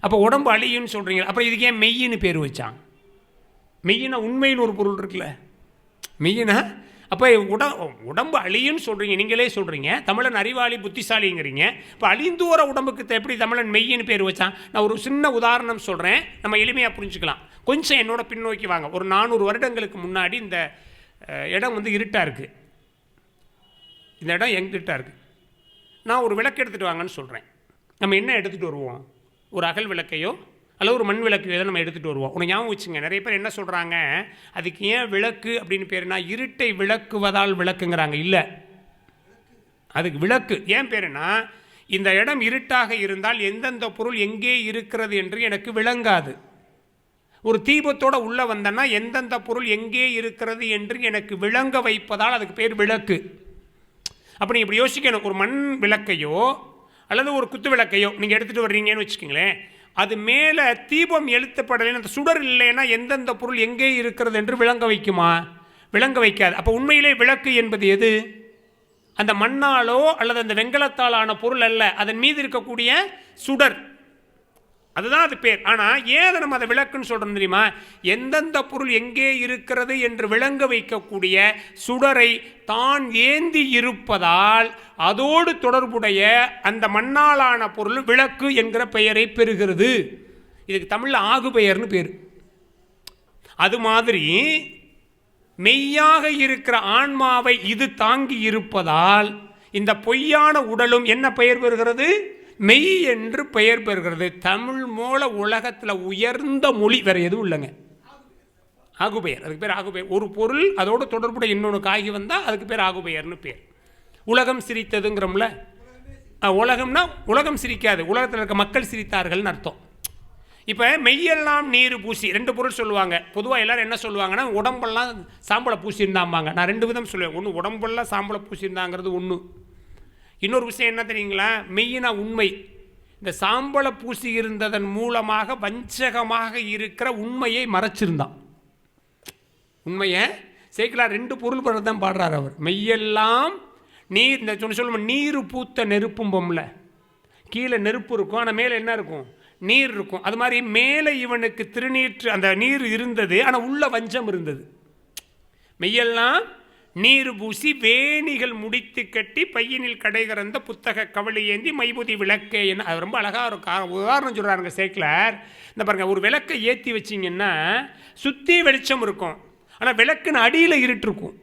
Speaker 1: அப்போ உடம்பு அழியுன்னு சொல்கிறீங்க, அப்புறம் இதுக்கு ஏன் மெய்யின்னு பேர் வச்சான்? மெய்யினா உண்மையில் ஒரு பொருள் இருக்குல்ல, மெய்யினா. அப்போ உடம்பு அழியுன்னு சொல்கிறீங்க, நீங்களே சொல்கிறீங்க, தமிழன் அறிவாளி புத்திசாலிங்கிறீங்க. இப்போ அழிந்து வர உடம்புக்கு எப்படி தமிழன் மெய்யின்னு பேர் வச்சான்? நான் ஒரு சின்ன உதாரணம் சொல்கிறேன், நம்ம எளிமையாக புரிஞ்சுக்கலாம். கொஞ்சம் என்னோட பின்னோக்கி வாங்க. ஒரு 400 வருடங்களுக்கு முன்னாடி இந்த இடம் இருட்டாக இருக்குது. இந்த இடம் எங்கிட்டாக இருக்குது. நான் ஒரு விளக்கு எடுத்துகிட்டு வாங்கன்னு சொல்கிறேன். நம்ம என்ன எடுத்துகிட்டு வருவோம்? ஒரு அகல் விளக்கையோ அல்லது ஒரு மண் விளக்கு எதை நம்ம எடுத்துகிட்டு வருவோம். உனக்கு ஞாபகம் வச்சுங்க, நிறைய பேர் என்ன சொல்கிறாங்க, அதுக்கு ஏன் விளக்கு அப்படின்னு பேருனா இருட்டை விளக்குவதால் விளக்குங்கிறாங்க. இல்லை, அதுக்கு விளக்கு ஏன் பேருனா, இந்த இடம் இருட்டாக இருந்தால் எந்தெந்த பொருள் எங்கே இருக்கிறது என்று எனக்கு விளங்காது. ஒரு தீபத்தோடு உள்ளே வந்தேன்னா எந்தெந்த பொருள் எங்கே இருக்கிறது என்று எனக்கு விளங்க வைப்பதால் அதுக்கு பேர் விளக்கு. அப்போ நீங்கள் இப்படி யோசிக்கணும், ஒரு மண் விளக்கையோ அல்லது ஒரு குத்து விளக்கையோ நீங்கள் எடுத்துகிட்டு வர்றீங்கன்னு வச்சுக்கோங்களேன், அது மேலே தீபம் எழுத்தப்படலைன்னு, அந்த சுடர் இல்லைன்னா எந்தெந்த பொருள் எங்கே இருக்கிறது என்று விளங்க வைக்குமா? விளங்க வைக்காது. அப்போ உண்மையிலே விளக்கு என்பது எது? அந்த மண்ணாலோ அல்லது அந்த வெண்கலத்தாலான பொருள் அல்ல, அதன் மீது இருக்கக்கூடிய சுடர், அதுதான் அது பேர். ஆனால் ஏன் நம்ம அதை விளக்குன்னு சொல்கிறோம் தெரியுமா? எந்தெந்த பொருள் எங்கே இருக்கிறது என்று விளங்க வைக்கக்கூடிய சுடரை தான் ஏந்தி இருப்பதால் அதோடு தொடர்புடைய அந்த மண்ணாலான பொருள் விளக்கு என்கிற பெயரை பெறுகிறது. இதுக்கு தமிழில் ஆகு பெயர்னு பேர். அது மாதிரி மெய்யாக இருக்கிற ஆன்மாவை இது தாங்கி இருப்பதால் இந்த பொய்யான உடலும் என்ன பெயர் பெறுகிறது? மெய் என்று பெயர் பெறுகிறது. தமிழ் மூல உலகத்தில் உயர்ந்த மொழி வேறு எதுவும் இல்லைங்க. ஆகுபெயர், அதுக்கு பேர் ஆகுபெயர். ஒரு பொருள் அதோடு தொடர்புடைய இன்னொன்று காகி வந்தால் அதுக்கு பேர் ஆகுபெயர்னு பேர். உலகம் சிரித்ததுங்கிறோம்ல, உலகம்னா உலகம் சிரிக்காது, உலகத்தில் இருக்க மக்கள் சிரித்தார்கள்னு அர்த்தம். இப்போ மெய்யெல்லாம் நீர் பூசி 2 பொருள் சொல்லுவாங்க. பொதுவாக எல்லோரும் என்ன சொல்லுவாங்கன்னா, உடம்பெல்லாம் சாம்பலை பூசியிருந்தாம்பாங்க. நான் 2 விதம் சொல்லுவேன். ஒன்று உடம்பெல்லாம் சாம்பலை பூசியிருந்தாங்கிறது ஒன்று. இன்னொரு விஷயம் என்ன தெரியுங்களா? மெய்யினா உண்மை. இந்த சாம்பலை பூசி இருந்ததன் மூலமாக வஞ்சகமாக இருக்கிற உண்மையை மறைச்சிருந்தான். உண்மையை சேக்கிலார் 2 பொருள் பண்ண தான் பாடுறார் அவர். மெய்யெல்லாம் நீர், இந்த சொல்லுவோம் நீர் பூத்த நெருப்பும் பொம்ல, கீழே நெருப்பு இருக்கும் ஆனால் மேலே என்ன இருக்கும்? நீர் இருக்கும். அது மாதிரி மேலே இவனுக்கு திருநீற்று அந்த நீர் இருந்தது, ஆனால் உள்ள வஞ்சம் இருந்தது. மெய்யெல்லாம் நீர் பூசி வேணிகள் முடித்து கட்டி பையனில் கடை கறந்த புத்தக கவலை ஏந்தி மைபுதி விளக்கே என்ன. அது ரொம்ப அழகாக ஒரு உதாரணம் சொல்கிறாருங்க சேக்கிலார். இந்த பாருங்க, ஒரு விளக்கை ஏற்றி வச்சிங்கன்னா சுற்றி வெளிச்சம் இருக்கும், ஆனால் விளக்குன்னு அடியில் இருட்டு இருக்கும்.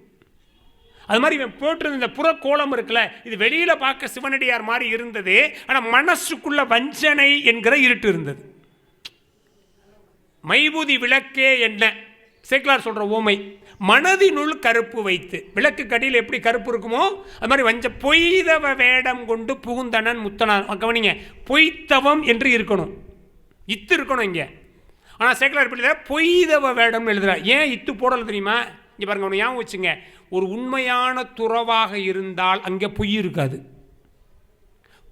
Speaker 1: அது மாதிரி இவன் போட்டிருந்த இந்த புறக்கோளம் இருக்குல்ல, இது வெளியில் பார்க்க சிவனடியார் மாதிரி இருந்தது, ஆனால் மனசுக்குள்ள வஞ்சனை என்கிற இருட்டு இருந்தது. மைபூதி விளக்கே என்ன சேக்கிலார் சொல்கிற ஓமை, மனதினுள் கருப்பு வைத்து. விளக்கு கடியில் எப்படி கருப்பு இருக்குமோ அது மாதிரி வஞ்ச பொய்தவ வேடம் கொண்டு புகுந்தனன் முத்தனான். கவனிங்க, பொய்த்தவம் என்று இருக்கணும், இத்து இருக்கணும் இங்கே. ஆனால் சேக்கிலார் எப்படி பொய்தவ வேடம்னு எழுதுறார். ஏன் இத்து போடலை தெரியுமா? இங்கே பாருங்க, ஒன்று ஞாபகம் வச்சுங்க, ஒரு உண்மையான துறவாக இருந்தால் அங்கே பொய் இருக்காது.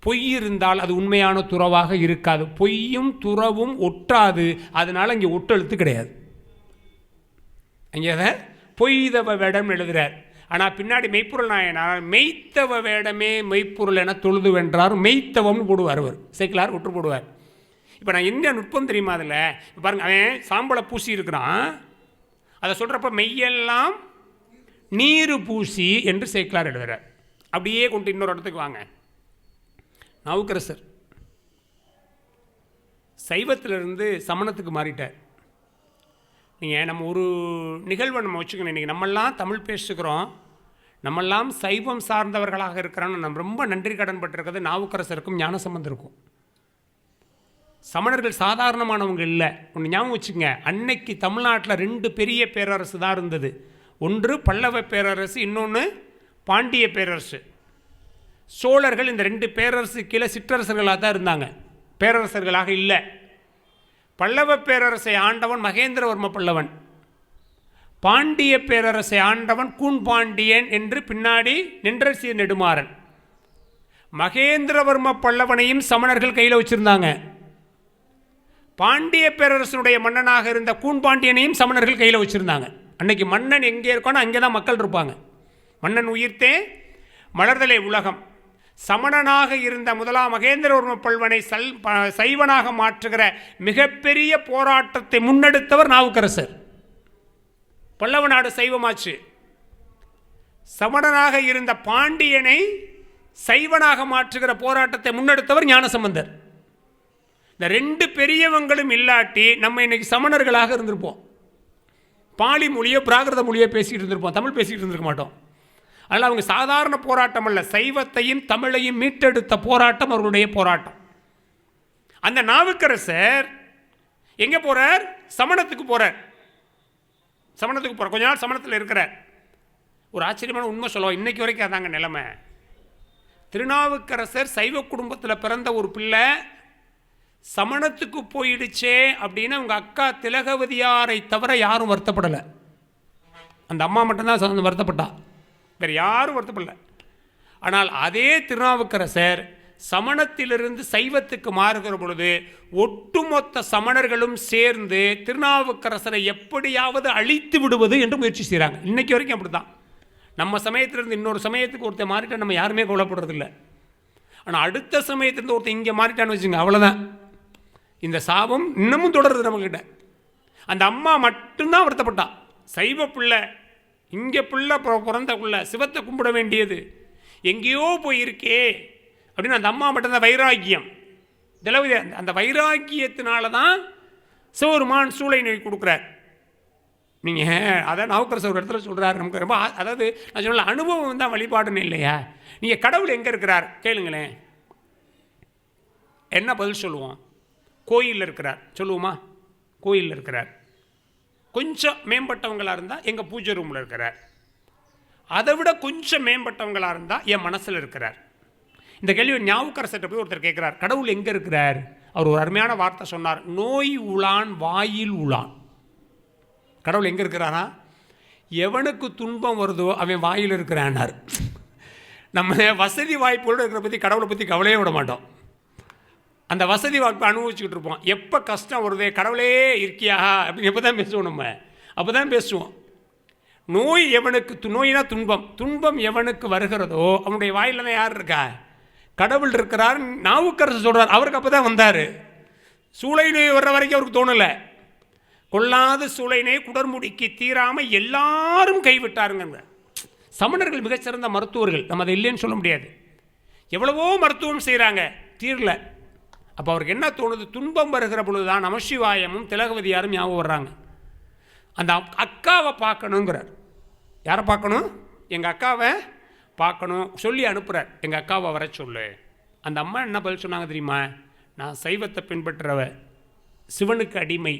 Speaker 1: பொய் இருந்தால் அது உண்மையான துறவாக இருக்காது. பொய்யும் துறவும் ஒட்டாது, அதனால் அங்கே ஒட்டெழுத்து கிடையாது. அங்கே அதை பொய்தவ வேடம் எழுதுகிறார். ஆனால் பின்னாடி மெய்ப்பொருள் நாயனார் மெய்த்தவ வேடமே மெய்ப்பொருள் என தொழுது வென்றார், மெய்த்தவம்னு போடுவார் அவர். சேக்கிலார் ஒற்று போடுவார். இப்போ நான் என்ன நுட்பம் தெரியுமா அதில்? இப்போ பாருங்க, அவன் சாம்பலை பூசி இருக்கிறான், அதை சொல்கிறப்ப மெய்யெல்லாம் நீர் பூசி என்று சேக்கிலார் எழுதுகிறார். அப்படியே கொண்டு இன்னொரு இடத்துக்கு வாங்க. நாவுக்கரசர் சைவத்திலிருந்து சமணத்துக்கு மாறிட்டார். நீங்கள் நம்ம ஒரு நிகழ்வை நம்ம வச்சுக்கணும். இன்றைக்கி நம்மெல்லாம் தமிழ் பேசுகிறோம், நம்மெல்லாம் சைவம் சார்ந்தவர்களாக இருக்கிறோன்னு நம்ம ரொம்ப நன்றி கடன் பட்டிருக்கிறது நாவுக்கரசருக்கும் ஞானசம்பந்தருக்கும். சமணர்கள் சாதாரணமானவங்க இல்லை. ஒன்று ஞாபகம் வச்சுங்க, அன்னைக்கு தமிழ்நாட்டில் 2 பெரிய பேரரசு தான் இருந்தது. ஒன்று பல்லவ பேரரசு, இன்னொன்று பாண்டிய பேரரசு. சோழர்கள் இந்த 2 பேரரசு கீழே சிற்றரசர்களாக தான் இருந்தாங்க, பேரரசர்களாக இல்லை. பல்லவ பேரரசை ஆண்டவன் மகேந்திரவர்ம பல்லவன், பாண்டிய பேரரசை ஆண்டவன் கூன்பாண்டியன் என்று பின்னாடி நின்றசி நெடுமாறன். மகேந்திரவர்ம பல்லவனையும் சமணர்கள் கையில் வச்சுருந்தாங்க. பாண்டிய பேரரசனுடைய மன்னனாக இருந்த கூன்பாண்டியனையும் சமணர்கள் கையில் வச்சுருந்தாங்க. அன்னைக்கு மன்னன் எங்கே இருக்கானோ அங்கே தான் மக்கள் இருப்பாங்க. மன்னன் உயிர்த்தே மலர்தலை உலகம். சமணனாக இருந்த முதலாம் மகேந்திரவர்ம பல்லவனை சைவனாக மாற்றுகிற மிகப்பெரிய போராட்டத்தை முன்னெடுத்தவர் நாவுக்கரசர். பல்லவ நாடு சைவமாச்சு. சமணனாக இருந்த பாண்டியனை சைவனாக மாற்றுகிற போராட்டத்தை முன்னெடுத்தவர் ஞானசம்பந்தர். இந்த 2 பெரியவங்களும் இல்லாட்டி நம்ம இன்னைக்கு சமணர்களாக இருந்திருப்போம். பாலி மொழியோ பிராகிருத மொழியோ பேசிக்கிட்டு இருந்திருப்போம், தமிழ் பேசிக்கிட்டு இருந்திருக்க மாட்டோம். அதனால் அவங்க சாதாரண போராட்டம் அல்ல, சைவத்தையும் தமிழையும் மீட்டெடுத்த போராட்டம் அவர்களுடைய போராட்டம். அந்த நாவுக்கரசர் எங்கே போகிறார்? சமணத்துக்கு போகிறார். சமணத்துக்கு போகிறார், கொஞ்ச நாள் சமணத்தில் இருக்கிறார். ஒரு ஆச்சரியமான உண்மை சொல்லுவோம், இன்னைக்கு வரைக்கும் அதாங்க நிலைமை. திருநாவுக்கரசர் சைவ குடும்பத்தில் பிறந்த ஒரு பிள்ளை, சமணத்துக்கு போயிடுச்சே அப்படின்னு அவங்க அக்கா திலகவதியாரை தவிர யாரும் வருத்தப்படலை. அந்த அம்மா மட்டும்தான் வருத்தப்பட்டா, வேறு யாரும் வருத்தப்படலை. ஆனால் அதே திருநாவுக்கரசர் சமணத்திலிருந்து சைவத்துக்கு மாறுகிற பொழுது ஒட்டுமொத்த சமணர்களும் சேர்ந்து திருநாவுக்கரசரை எப்படியாவது அழித்து விடுவது என்று முயற்சி செய்கிறாங்க. இன்னைக்கு வரைக்கும் அப்படி தான். நம்ம சமயத்திலிருந்து இன்னொரு சமயத்துக்கு ஒருத்தர் மாறிட்டா நம்ம யாருமே கவலைப்படுறதில்லை. ஆனால் அடுத்த சமயத்திலிருந்து ஒருத்தர் இங்கே மாறிட்டான்னு வச்சுங்க, அவ்வளோதான். இந்த சாபம் இன்னமும் தொடருது நம்மக்கிட்ட. அந்த அம்மா மட்டும்தான் வருத்தப்பட்டா. சைவ பிள்ளை, இங்கே பிள்ளை பிறந்த பிள்ளை, சிவத்தை கும்பிட வேண்டியது எங்கேயோ போயிருக்கே அப்படின்னு அந்த அம்மா மட்டும்தான் வைராக்கியம். திலவதி அந்த வைராக்கியத்தினால தான் சிவருமான் சூளை நோய் கொடுக்குறார். நீங்கள் அதான் நாவுக்கரசர் ஒரு இடத்துல சொல்கிறார், நமக்கு ரொம்ப அதாவது நான் சொன்ன அனுபவம் தான் வழிபாடுன்னு இல்லையா. நீங்கள் கடவுள் எங்கே இருக்கிறார் கேளுங்களேன், என்ன பதில் சொல்லுவோம்? கோயிலில் இருக்கிறார் சொல்லுவோமா? கோயிலில் இருக்கிறார். கொஞ்சம் மேம்பட்டவங்களாக இருந்தால் எங்கள் பூஜை ரூமில் இருக்கிறார். அதை விட கொஞ்சம் மேம்பட்டவங்களாக இருந்தால் என் மனசில் இருக்கிறார். இந்த கேள்வி ஞாவுக்கரசர்கிட்ட போய் ஒருத்தர் கேட்குறார், கடவுள் எங்கே இருக்கிறார்? அவர் ஒரு அருமையான வார்த்தை சொன்னார், நோய் உளான் வாயில் உளான். கடவுள் எங்கே இருக்கிறாரா? எவனுக்கு துன்பம் வருதோ அவன் வாயில் இருக்கிறான்னார். நம்ம வசதி வாய்ப்புகளோடு இருக்கிற பற்றி கடவுளை பற்றி கவலையே விட மாட்டோம். அந்த வசதி வாய்ப்பை அனுபவிச்சுக்கிட்டு இருப்போம். எப்போ கஷ்டம் வருதே கடவுளே இருக்கியா அப்படின்னு எப்போ தான் பேசுவோம், நம்ம அப்போ தான் பேசுவோம். நோய் எவனுக்கு நோயினா துன்பம், துன்பம் எவனுக்கு வருகிறதோ அவனுடைய வாயில் தான் யார் இருக்கா? கடவுள் இருக்கிறார். நாவுக்கரசர் சொல்கிறார், அவருக்கு அப்போ தான் வந்தார். சூளை நோய் வர்ற வரைக்கும் அவருக்கு தோணலை. கொள்ளாத சூளை நோய் குடர்முடிக்கு தீராமல் எல்லாரும் கைவிட்டாருங்க. சமணர்கள் மிகச்சிறந்த மருத்துவர்கள், நம்ம அதை இல்லைன்னு சொல்ல முடியாது. எவ்வளவோ மருத்துவம் செய்கிறாங்க, தீரல. அப்போ அவருக்கு என்ன தோணுது, துன்பம் வருகிற பொழுது தான் நமசிவாயமும் திலகவதியாரும் ஞாபகம் வர்றாங்க. அந்த அக்காவை பார்க்கணுங்கிறார். யாரை பார்க்கணும்? எங்கள் அக்காவை பார்க்கணும் சொல்லி அனுப்புகிறார். எங்கள் அக்காவை வர சொல்லு. அந்த அம்மா என்ன பதில் சொன்னாங்க தெரியுமா? நான் சைவத்தை பின்பற்றுறவ, சிவனுக்கு அடிமை.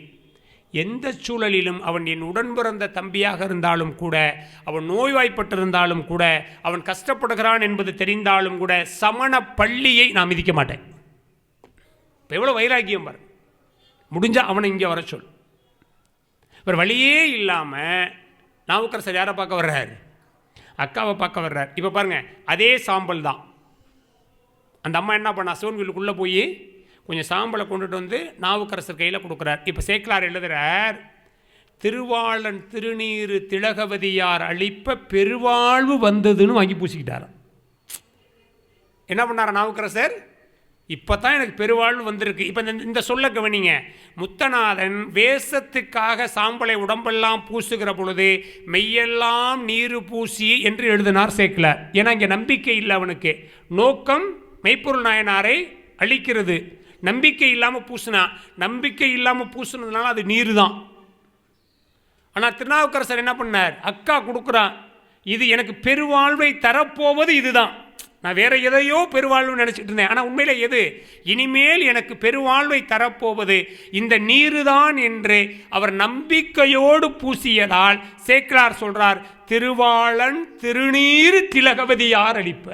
Speaker 1: எந்த சூழலிலும் அவன் என் உடன் பிறந்த தம்பியாக இருந்தாலும் கூட, அவன் நோய்வாய்ப்பட்டிருந்தாலும் கூட, அவன் கஷ்டப்படுகிறான் என்பது தெரிந்தாலும் கூட சமண பள்ளியை நான் மிதிக்க மாட்டேன். இப்போ எவ்வளோ வைராக்கியம் பாரு. முடிஞ்சால் அவனை இங்கே வர சொல். ஒரு வழியே இல்லாமல் நாவுக்கரசர் யாரை பார்க்க வர்றார்? அக்காவை பார்க்க வர்றார். இப்போ பாருங்கள், அதே சாம்பல் தான். அந்த அம்மா என்ன பண்ணா, சிவன் கோயிலுக்குள்ளே போய் கொஞ்சம் சாம்பலை கொண்டுட்டு வந்து நாவுக்கரசர் கையில் கொடுக்குறார். இப்போ சேக்கிலார் எழுதுகிறார், திருவாளன் திருநீரு திலகவதியார் அளிப்ப பெருவாழ்வு வந்ததுன்னு வாங்கி பூசிக்கிட்டார். என்ன பண்ணார் நாவுக்கரசர்? இப்போ தான் எனக்கு பெருவாழ்வு வந்திருக்கு. இப்போ இந்த சொல்ல கவனிங்க. முத்தநாதன் வேஷத்துக்காக சாம்பலை உடம்பெல்லாம் பூசுகிற பொழுது மெய்யெல்லாம் நீரு பூசி என்று எழுதினார் சேக்கிலார். ஏன்னா இங்கே நம்பிக்கை இல்லை அவனுக்கு. நோக்கம் மெய்ப்பொருள் நாயனாரை அழிக்கிறது. நம்பிக்கை இல்லாமல் பூசினா, நம்பிக்கை இல்லாமல் பூசினதுனால அது நீர் தான். ஆனால் திருநாவுக்கரசர் என்ன பண்ணார்? அக்கா கொடுக்குறான், இது எனக்கு பெருவாழ்வை தரப்போவது இதுதான். நான் வேற எதையோ பெருவாழ்வு நினச்சிட்டு இருந்தேன், ஆனால் உண்மையில் எது இனிமேல் எனக்கு பெருவாழ்வை தரப்போவது இந்த நீரு தான் என்று அவர் நம்பிக்கையோடு பூசியதால் சேக்கிலார் சொல்றார், திருவாளன் திருநீர் திலகவதியார் அளிப்ப.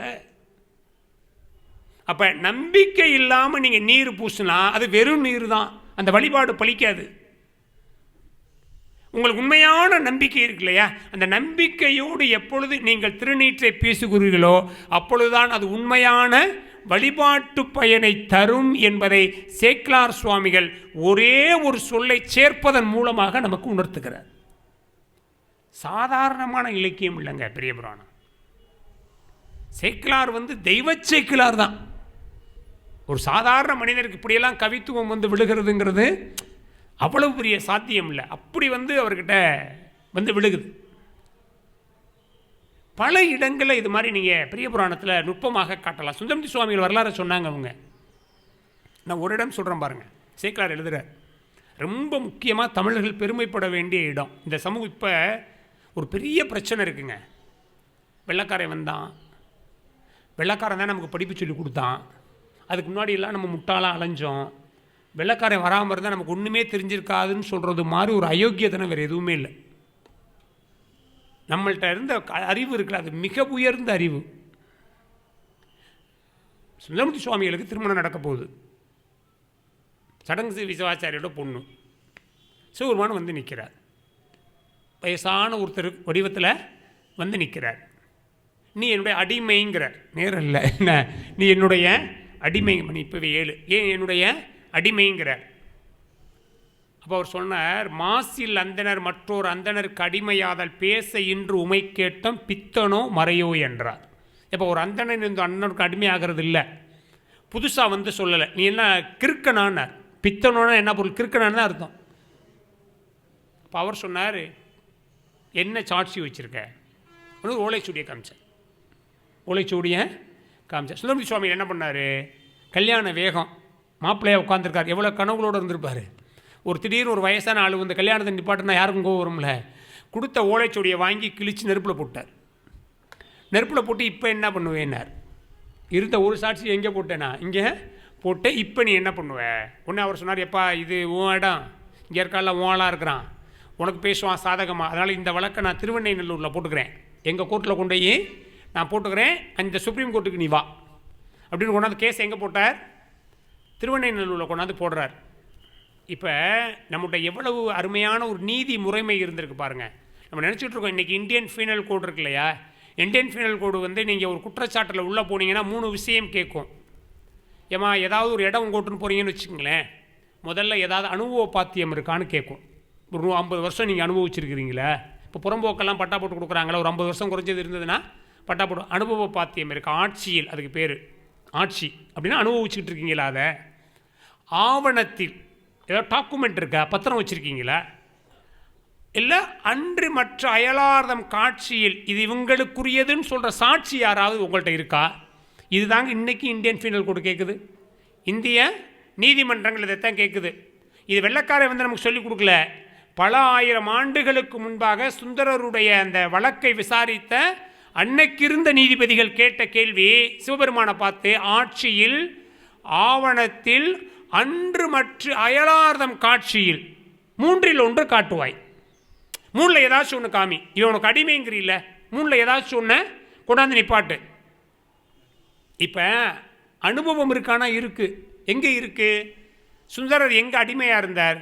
Speaker 1: அப்போ நம்பிக்கை இல்லாமல் நீங்கள் நீர் பூசினா அது வெறும் நீர் தான், அந்த வழிபாடு பலிக்காது. உங்களுக்கு உண்மையான நம்பிக்கை இருக்கு இல்லையா, அந்த நம்பிக்கையோடு எப்பொழுது நீங்கள் திருநீற்றை பேசுகிறீர்களோ அப்பொழுதுதான் அது உண்மையான வழிபாட்டு பயனை தரும் என்பதை சேக்கிலார் சுவாமிகள் ஒரே ஒரு சொல்லை சேர்ப்பதன் மூலமாக நமக்கு உணர்த்துகிறார். சாதாரணமான இலக்கியம் இல்லைங்க பெரிய புராணம். சேக்கிலார் தெய்வ சேக்கிலார் தான். ஒரு சாதாரண மனிதருக்கு இப்படியெல்லாம் கவித்துவம் விழுகிறதுங்கிறது அவ்வளவு பெரிய சாத்தியம் இல்லை. அப்படி அவர்கிட்ட விழுகுது. பல இடங்களில் இது மாதிரி நீங்கள் பெரிய புராணத்தில் நுட்பமாக காட்டலாம். சுந்தரமூர்த்தி சுவாமிகள் வரலாறு சொன்னாங்க அவங்க. நான் ஒரு இடம் சொல்கிறேன் பாருங்கள். சேக்கிலார் எழுதுகிற ரொம்ப முக்கியமாக தமிழர்கள் பெருமைப்பட வேண்டிய இடம். இந்த சமூகம் இப்போ ஒரு பெரிய பிரச்சனை இருக்குங்க. வெள்ளைக்காரன் வந்தான், வெள்ளைக்காரன் தான் நமக்கு படிப்பு சொல்லி கொடுத்தான். அதுக்கு முன்னாடி எல்லாம் நம்ம முட்டாளாக அலைஞ்சோம். வெள்ளைக்காரன் வராமல் இருந்தால் நமக்கு ஒன்றுமே தெரிஞ்சிருக்காதுன்னு சொல்கிறது மாதிரி ஒரு அயோக்கியத்தனம் வேறு எதுவுமே இல்லை. நம்மள்கிட்ட இருந்த அறிவு இருக்குல்ல, அது மிக உயர்ந்த அறிவு. சுந்தரமூர்த்தி சுவாமிகளுக்கு திருமணம் நடக்க போகுது. சடங்கு விசுவாச்சாரியோட பொண்ணு சிவபெருமான் நிற்கிறார். வயசான ஒருத்தர் வடிவத்தில் நிற்கிறார். நீ என்னுடைய அடிமைங்கிறார். நேரம் இல்லை, என்ன நீ என்னுடைய அடிமை, மணி இப்போவே 7, ஏன் என்னுடைய அடிமைங்கிறார். அப்போ அவர் சொன்னார், மாசில் அந்தனர் மற்றொரு அந்தனருக்கு அடிமையாதல் பேச இன்று உமை கேட்டம் பித்தனோ மறையோ என்றார். இப்போ ஒரு அந்தணன் இந்த அண்ணனுக்கு அடிமையாகிறது இல்லை, புதுசாக சொல்லலை. நீ என்ன கிறுக்கனான்னார். பித்தனோன்னா என்ன பொருள்? கிறுக்கனான்னு தான் அர்த்தம். இப்போ அவர் சொன்னார், என்ன சாட்சி வச்சுருக்க? ஓலைச்சுடியை காமிச்சார். ஓலைச்சுடியை காமிச்சார். சுந்தரமூர்த்தி சுவாமி என்ன பண்ணார்? கல்யாண வேகம், மாப்பிள்ளையாக உட்காந்துருக்கார். எவ்வளோ கனவுகளோடு இருந்திருப்பார். ஒரு திடீர்னு ஒரு வயசான ஆள் கல்யாணத்தை நிப்பாட்டினா யாருக்கும் கோவம் வரும்ல. கொடுத்த ஓலைச்சுடியை வாங்கி கிழித்து நெருப்பில் போட்டார். நெருப்பில் போட்டு இப்போ என்ன பண்ணுவேன்னார். இருந்த ஒரு சாட்சி எங்கே போட்டேனா? இங்கே போட்டு இப்போ நீ என்ன பண்ணுவ? உடனே அவர் சொன்னார், எப்பா இது உன் இடம், இங்கே இருக்கால ஓலாக இருக்கிறான், உனக்கு பேசுவான் சாதகமாக, அதனால் இந்த வழக்கை நான் திருவெண்ணைநல்லூரில் போட்டுக்கிறேன், எங்கள் கோர்ட்டில் கொண்டு போய் நான் போட்டுக்கிறேன், அந்த சுப்ரீம் கோர்ட்டுக்கு நீ வா அப்படின்னு கொண்டாந்து கேஸ் எங்கே போட்டார்? திருவெண்ணைநல்லூரில் கொண்டாந்து போடுறார். இப்போ நம்மகிட்ட எவ்வளவு அருமையான ஒரு நீதி முறைமை இருந்திருக்கு பாருங்கள். நம்ம நினச்சிட்டு இருக்கோம் இன்றைக்கி இந்தியன் ஃபீனல் கோடு இருக்கு இல்லையா, இந்தியன் ஃபீனல் கோடு நீங்கள் ஒரு குற்றச்சாட்டில் உள்ளே போனீங்கன்னா 3 விஷயம் கேட்கும். ஏமா ஏதாவது ஒரு இடம் கோட்டுன்னு போகிறீங்கன்னு வச்சுக்கோங்களேன், முதல்ல ஏதாவது அனுபவ பாத்தியம் இருக்கான்னு கேட்கும். ஒரு 50 வருஷம் நீங்கள் அனுபவிச்சிருக்கிறீங்களா? இப்போ புறம்போக்கெல்லாம் பட்டா போட்டு கொடுக்குறாங்களா, ஒரு 50 வருஷம் குறைஞ்சது இருந்ததுன்னா பட்டா போட்டு அனுபவ பாத்தியம் இருக்குது. ஆட்சியில் அதுக்கு பேர் ஆட்சி அப்படின்னா அனுபவிச்சுக்கிட்டு இருக்கீங்களா? அதை ஆவணத்தில் ஏதோ டாக்குமெண்ட் இருக்கா, பத்திரம் வச்சுருக்கீங்களா? இல்லை அன்று மற்ற அயலார்தம் காட்சியில் இது இவங்களுக்குரியதுன்னு சொல்கிற சாட்சி யாராவது உங்கள்கிட்ட இருக்கா? இது தாங்க இன்றைக்கி இந்தியன் பீனல் கோட் கேட்குது, இந்திய நீதிமன்றங்கள் இதைத்தான் கேட்குது. இது வெள்ளைக்காரை வந்து நமக்கு சொல்லிக் கொடுக்கல. பல ஆயிரம் ஆண்டுகளுக்கு முன்பாக சுந்தரருடைய அந்த வழக்கை விசாரித்த அன்னைக்கிருந்த நீதிபதிகள் கேட்ட கேள்வி சிவபெருமானை பார்த்து, ஆட்சியில் ஆவணத்தில் அன்று மற்ற அயலார்தம் காட்சியில் 3இல் 1 காட்டுவாய். 3ல் ஏதாச்சும் ஒன்று காமி. இவன் உனக்கு அடிமைங்கிறீல்ல, 3ல் ஏதாச்சும் ஒன்று கொண்டாந்து நிப்பாட்டு. இப்போ அனுபவம் இருக்கானா? இருக்குது. எங்கே இருக்குது? சுந்தரர் எங்கே அடிமையாக இருந்தார்?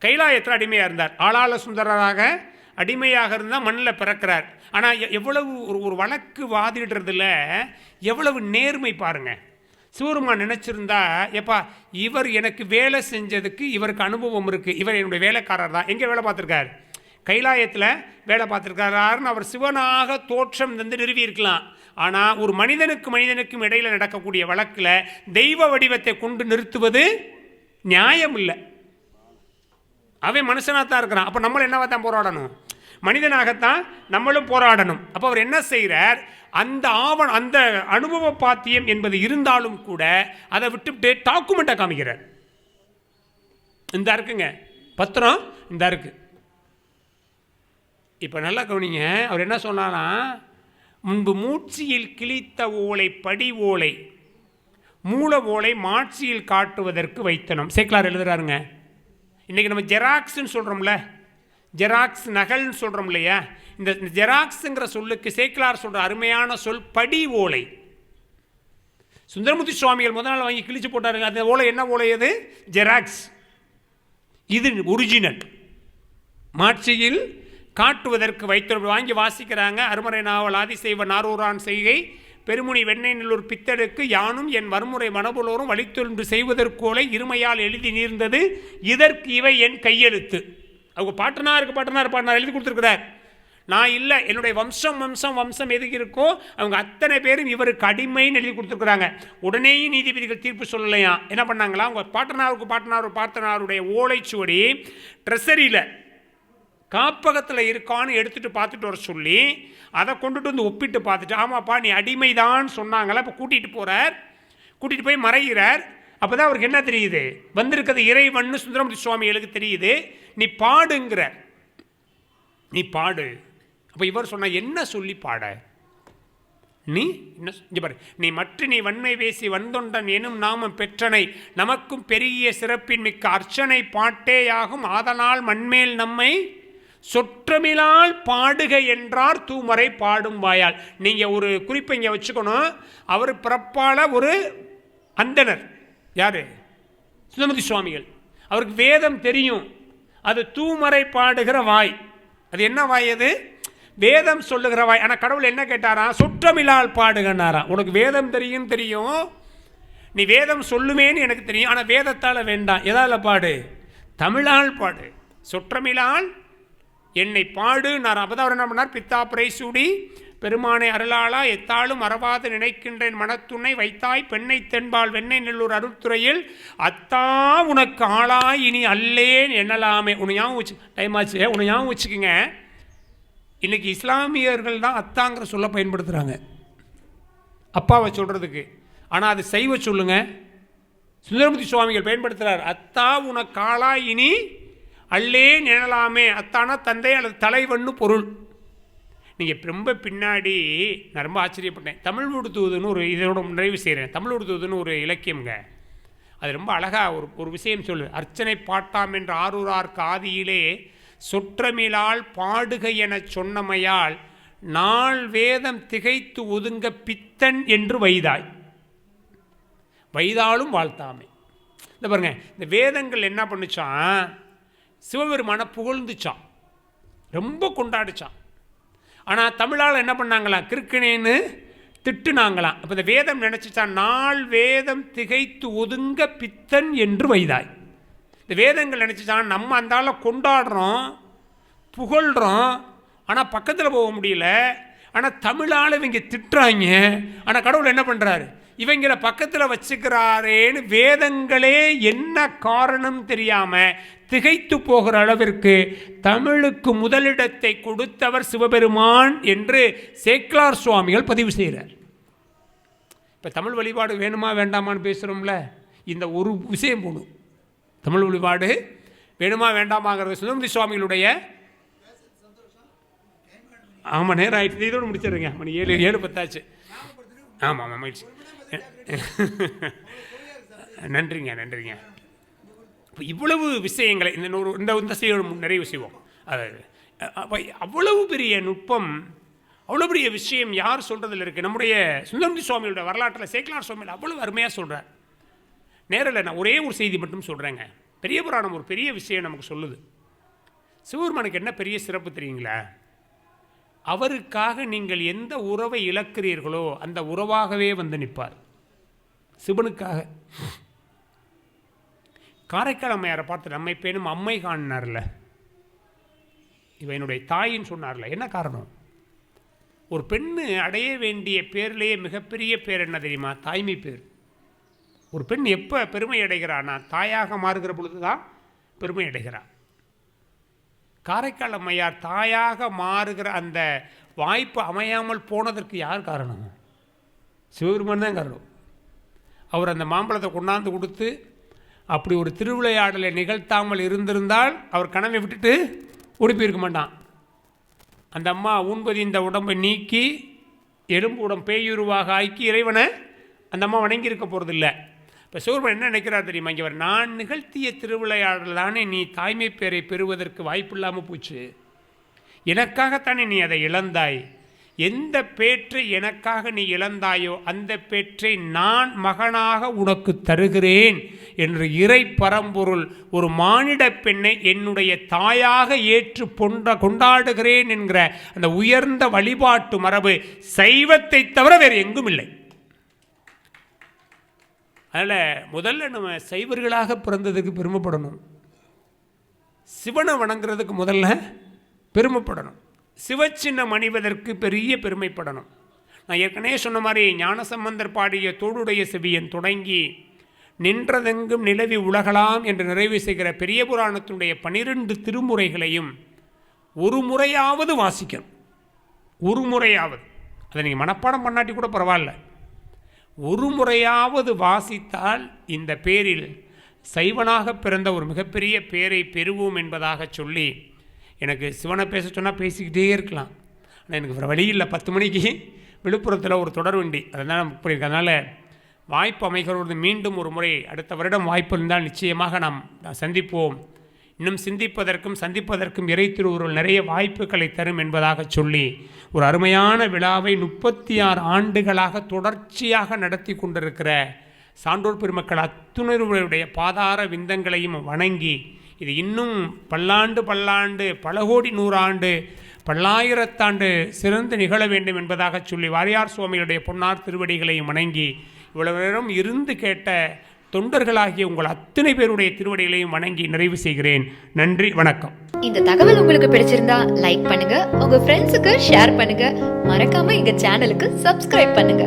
Speaker 1: கைலாயத்தில் அடிமையாக இருந்தார். ஆளாள சுந்தரராக அடிமையாக இருந்தால் மண்ணில் பிறக்கிறார். ஆனால் எவ்வளவு ஒரு வழக்கு வாதிடுறதுல எவ்வளவு நேர்மை பாருங்கள். சிவருமான் நினச்சிருந்தா, எப்பா இவர் எனக்கு வேலை செஞ்சதுக்கு இவருக்கு அனுபவம் இருக்குது, இவர் என்னுடைய வேலைக்காரர் தான். எங்கே வேலை பார்த்துருக்கார்? கைலாயத்தில் வேலை பார்த்துருக்காருன்னு அவர் சிவனாக தோற்றம் தந்து நிறுவியிருக்கலாம். ஆனால் ஒரு மனிதனுக்கும் இடையில் நடக்கக்கூடிய வழக்கில் தெய்வ வடிவத்தை கொண்டு நிறுத்துவது நியாயம் இல்லை. அவன் மனுஷனாக தான் இருக்கிறான். அப்போ நம்மளும் என்னவா தான் போராடணும்? மனிதனாகத்தான் நம்மளும் போராடணும். அப்போ அவர் என்ன செய்கிறார்? அந்த அந்த அனுபவ பாத்தியம் என்பது இருந்தாலும் கூட அதை விட்டுவிட்டு டாக்குமெண்ட்டை காமிக்கிறார். இந்த இருக்குங்க பத்திரம், இந்த இருக்கு. இப்போ நல்லா கவனிங்க. அவர் என்ன சொன்னானா, முன்பு மூச்சியில் கிழித்த ஓலை படி ஓலை மூல ஓலை மாட்சியில் காட்டுவதற்கு வைத்தனம். சேக்கலார் எழுதுறாருங்க. இன்றைக்கி நம்ம ஜெராக்ஸ்ன்னு சொல்கிறோம்ல, ஜெராக்ஸ் நகல்னு சொல்கிறோம் இல்லையா? இந்த ஜெராக்ஸுங்கிற சொல்லுக்கு சேக்கலார் சொல்கிற அருமையான சொல் படி ஓலை. சுந்தரமூர்த்தி சுவாமிகள் முதல் நாள் வாங்கி கிழிச்சு போட்டாருங்க. அந்த ஓலை என்ன ஓலை? அது ஜெராக்ஸ். இது ஒரிஜினல். மாட்சியில் காட்டுவதற்கு வைத்தோர் வாங்கி வாசிக்கிறாங்க. அருமறை நாவல் ஆதிசைவ நாரூரான் செய்கை பெருமுனி வெண்ணை நல்லூர் பித்தடுக்கு யானும் என் வறுமுறை மனபுலோரும் வழித்தொன்று செய்வதற்கோலை இருமையால் எழுதி நீர்ந்தது இதற்கு இவை என் கையெழுத்து. அவங்க பாட்டனார் எழுதி கொடுத்துருக்கிறார். நான் இல்லை, என்னுடைய வம்சம் எதுக்கு இருக்கோ அவங்க அத்தனை பேரும் இவருக்கு அடிமைன்னு எழுதி கொடுத்துருக்குறாங்க. உடனேயும் நீதிபதிகள் தீர்ப்பு சொல்லலையா? என்ன பண்ணாங்களா? அவங்க பாட்டனாருடைய ஓலைச்சுவடி ட்ரெஸரியில் காப்பகத்தில் இருக்கான்னு எடுத்துகிட்டு பார்த்துட்டு வர சொல்லி அதை கொண்டுட்டு வந்து ஒப்பிட்டு பார்த்துட்டு, ஆமாப்பா நீ அடிமைதான் சொன்னாங்களா. இப்போ கூட்டிகிட்டு போய் மறைகிறார். அப்போ தான் அவருக்கு என்ன தெரியுது? வந்திருக்கிறது இறைவன்னு சுந்தரமூர்த்தி சுவாமிகளுக்கு தெரியுது. நீ பாடுங்கிறார். நீ பாடு. அப்போ இவர் சொன்ன என்ன சொல்லி பாட? நீ என்ன இங்கே பாரு, நீ வன்மை பேசி வந்தொண்டன் எனும் நாமம் பெற்றனை நமக்கும் பெரிய சிறப்பின் மிக்க அர்ச்சனை பாட்டேயாகும் ஆதனால் மண்மேல் நம்மை சொற்றமிழால் பாடுக என்றார் தூமறை பாடும் வாயால். நீங்கள் ஒரு குறிப்பை இங்கே வச்சுக்கணும். அவர் பிறப்பால ஒரு அந்தனர். யார்? சுந்தரமூர்த்தி சுவாமிகள். அவருக்கு வேதம் தெரியும். அது தூமறை பாடுகிற வாய். அது என்ன வாய்? அது வேதம் சொல்லுகிற வாய். ஆனால் கடவுள் என்ன கேட்டாரா? சொற்றமிழால் பாடுகன்னாரா. உனக்கு வேதம் தெரியும், நீ வேதம் சொல்லுவேன்னு எனக்கு தெரியும், ஆனால் வேதத்தால் வேண்டாம். எதால் பாடு? தமிழால் பாடு. சொற்றமிழால் என்னை பாடு நான். அப்பதான் அவர் என்ன பண்ணார்? பித்தாப்புரை சூடி பெருமானை அருளாளா எத்தாலும் மறவாது நினைக்கின்றேன் மனத்துணை வைத்தாய் பெண்ணை தென்பால் வெண்ணை நெல்லூர் அருட்துறையில் அத்தா உனக்கு ஆளாய் இனி அல்லேன் என்னலாமே. உன்னை ஞாபகம் வச்சு டைம் ஆச்சு. உன்னை ஞாபகம் வச்சுக்கோங்க. இன்றைக்கி இஸ்லாமியர்கள் தான் அத்தாங்கிற சொல்ல பயன்படுத்துகிறாங்க அப்பாவை சொல்கிறதுக்கு. ஆனால் அது சைவ சொல்லுங்க. சுந்தரமூர்த்தி சுவாமிகள் பயன்படுத்துகிறார். அத்தா உனக்கு ஆளாய் இனி அல்லே நிழலாமே. அத்தானா தந்தை அல்லது தலைவன்னு பொருள். நீங்கள் ரொம்ப பின்னாடி நான் ரொம்ப ஆச்சரியப்பட்டேன். தமிழ் உடுத்துவதுன்னு ஒரு இதோட நிறைவு செய்கிறேன். தமிழ் உடுத்துவதுன்னு ஒரு இலக்கியம்ங்க. அது ரொம்ப அழகாக ஒரு விஷயம் சொல்லு. அர்ச்சனை பாட்டாம் என்ற ஆரூரார்க்கு ஆதியிலே சொற்றமிழால் பாடுக என சொன்னமையால் நாள் வேதம் திகைத்து ஒதுங்க பித்தன் என்று வைதாலும் வாழ்த்தாமே. இந்த பாருங்க, இந்த வேதங்கள் என்ன பண்ணுச்சான்? சிவபெருமானை புகழ்ந்துச்சான், ரொம்ப கொண்டாடிச்சான். ஆனால் தமிழால் என்ன பண்ணாங்களாம்? கிறுக்கினேன்னு திட்டுனாங்களாம். அப்போ இந்த வேதம் நினச்சிச்சான், நாள் வேதம் திகைத்து ஒதுங்க பித்தன் என்று வைதாய். இந்த வேதங்கள் நினச்சிச்சான், நம்ம அந்த ஆளை கொண்டாடுறோம், புகழ்கிறோம், ஆனால் பக்கத்தில் போக முடியல. ஆனால் தமிழால் இவங்க திட்டுறாங்க. ஆனால் கடவுள் என்ன பண்ணுறாரு? இவங்களை பக்கத்தில் வச்சுக்கிறாரேன்னு வேதங்களே என்ன காரணம் தெரியாமல் திகைத்து போகிற அளவிற்கு தமிழுக்கு முதலிடத்தை கொடுத்தவர் சிவபெருமான் என்று சேக்கிழார் சுவாமிகள் பதிவு செய்கிறார். இப்போ தமிழ் வழிபாடு வேணுமா வேண்டாமான்னு பேசுகிறோம்ல, இந்த ஒரு விஷயம் போடும். தமிழ் வழிபாடு வேணுமா வேண்டாமாங்கிறது சுந்தரமூர்த்தி சுவாமிகளுடைய ஆமாம் நேரம் ஆயிடுச்சு, இதோடு முடிச்சிடுங்க. மணி 7:10 ஆமாம் ஆமாம் மகிழ்ச்சி. நன்றிங்க. இப்போ இவ்வளவு விஷயங்களை இந்த செய்யோடு நிறைவு செய்வோம். அதாவது அவ்வளவு பெரிய நுட்பம், அவ்வளோ பெரிய விஷயம் யார் சொல்கிறதில் இருக்குது? நம்முடைய சுந்தரமூர்த்தி சுவாமியோட வரலாற்றில் சேக்கிழார் சுவாமியில் அவ்வளவு அருமையாக சொல்கிறார். நேரில் நான் ஒரே ஒரு செய்தி மட்டும் சொல்கிறேங்க. பெரிய புராணம் ஒரு பெரிய விஷயம் நமக்கு சொல்லுது. சிவபெருமானுக்கு என்ன பெரிய சிறப்பு தெரியுங்களா? அவருக்காக நீங்கள் எந்த உறவை இழக்கிறீர்களோ அந்த உறவாகவே வந்து நிற்பார். சிவனுக்காக காரைக்கால் அம்மையாரை பார்த்து நம்மை பேணும் அம்மை காணினார்ல, இவ என்னுடைய தாயின்னு சொன்னார்ல. என்ன காரணம்? ஒரு பெண்ணு அடைய வேண்டிய பேர்லேயே மிகப்பெரிய பேர் என்ன தெரியுமா? தாய்மை பேர். ஒரு பெண் எப்போ பெருமை அடைகிறான்னா தாயாக மாறுகிற பொழுது தான் பெருமை அடைகிறார். காரைக்கால் அம்மையார் தாயாக மாறுகிற அந்த வாய்ப்பு அமையாமல் போனதற்கு யார் காரணம்? சிவபெருமான் தான் காரணம். அவர் அந்த மாம்பழத்தை கொண்டாந்து கொடுத்து அப்படி ஒரு திருவிளையாடலை நிகழ்த்தாமல் இருந்திருந்தால் அவர் கனவை விட்டுட்டு ஓடி போயிருக்க மாட்டான். அந்த அம்மா ஊன்பதி இந்த உடம்பை நீக்கி எலும்பு உடம்பு பேயுருவாக ஆக்கி இறைவனை அந்த அம்மா வணங்கியிருக்க போகிறதில்லை. இப்போ சிவபெருமான் என்ன நினைக்கிறார் தெரியுமா? இங்கே நான் நிகழ்த்திய திருவிளையாடல் தானே நீ தாய்மை பேரை பெறுவதற்கு வாய்ப்பு இல்லாமல் போச்சு. எனக்காகத்தானே நீ அதை இழந்தாய். எந்த பேற்றை எனக்காக நீ இழந்தாயோ அந்த பேற்றை நான் மகனாக உனக்கு தருகிறேன் என்று இறை பரம்பொருள் ஒரு மானிட பெண்ணை என்னுடைய தாயாக ஏற்று கொண்டாடுகிறேன் என்கிற அந்த உயர்ந்த வழிபாட்டு மரபு சைவத்தை தவிர வேறு எங்கும் இல்லை. அதில் முதல்ல நம்ம சைவர்களாக பிறந்ததுக்கு பெருமைப்படணும். சிவனை வணங்குறதுக்கு முதல்ல பெருமைப்படணும். சிவச்சின்னம் அணிவதற்கு பெரிய பெருமைப்படணும். நான் ஏற்கனவே சொன்ன மாதிரி ஞானசம்பந்தர் பாடிய தோடுடைய செவியன் தொடங்கி நின்றதெங்கும் நிலவி உலகலாம் என்று நிறைவு செய்கிற பெரிய புராணத்தினுடைய 12 திருமுறைகளையும் ஒரு முறையாவது வாசிக்கணும். ஒரு முறையாவது. அதை நீங்கள் மனப்பாடம் பண்ணாட்டி கூட பரவாயில்ல. ஒரு முறையாவது வாசித்தால் இந்த பேரில் சைவனாக பிறந்த ஒரு மிகப்பெரிய பேரை பெறுவோம் என்பதாக சொல்லி, எனக்கு சிவனை பேச சொன்னால் பேசிக்கிட்டே இருக்கலாம். ஆனால் எனக்கு வேறு வழி இல்லை. 10 மணிக்கு விழுப்புரத்தில் ஒரு தொடர் வண்டி, அதனால் புக் பண்ணியிருக்கேன். அதனால் வாய்ப்பு அமைகிறது மீண்டும் ஒரு முறை அடுத்த வருடம் வாய்ப்பு இருந்தால் நிச்சயமாக நாம் சந்திப்போம். இன்னும் சிந்திப்பதற்கும் சந்திப்பதற்கும் இறை திருவுருள் நிறைய வாய்ப்புகளை தரும் என்பதாக சொல்லி ஒரு அருமையான விழாவை 36 ஆண்டுகளாக தொடர்ச்சியாக நடத்தி கொண்டிருக்கிற சான்றோர் பெருமக்கள் அத்துணருடைய பாதார விந்தங்களையும் வணங்கி, இது இன்னும் பல்லாண்டு பல கோடி 100 ஆண்டு பல்லாயிரத்தாண்டு சிறந்து நிகழ வேண்டும் என்பதாக சொல்லி வாரியார் சுவாமிகளுடைய பொன்னார் திருவடிகளையும் வணங்கி இவ்வளவு நேரம் இருந்து கேட்ட தொண்டர்களாகிய உங்கள் அத்தனை பேருடைய திருவடிகளையும் வணங்கி நிறைவு செய்கிறேன். நன்றி, வணக்கம்.
Speaker 2: இந்த தகவல் உங்களுக்கு பிடிச்சிருந்தா லைக் பண்ணுங்க, உங்க ஃப்ரெண்ட்ஸுக்கு ஷேர் பண்ணுங்க, மறக்காம எங்க சேனலுக்கு சப்ஸ்கிரைப் பண்ணுங்க.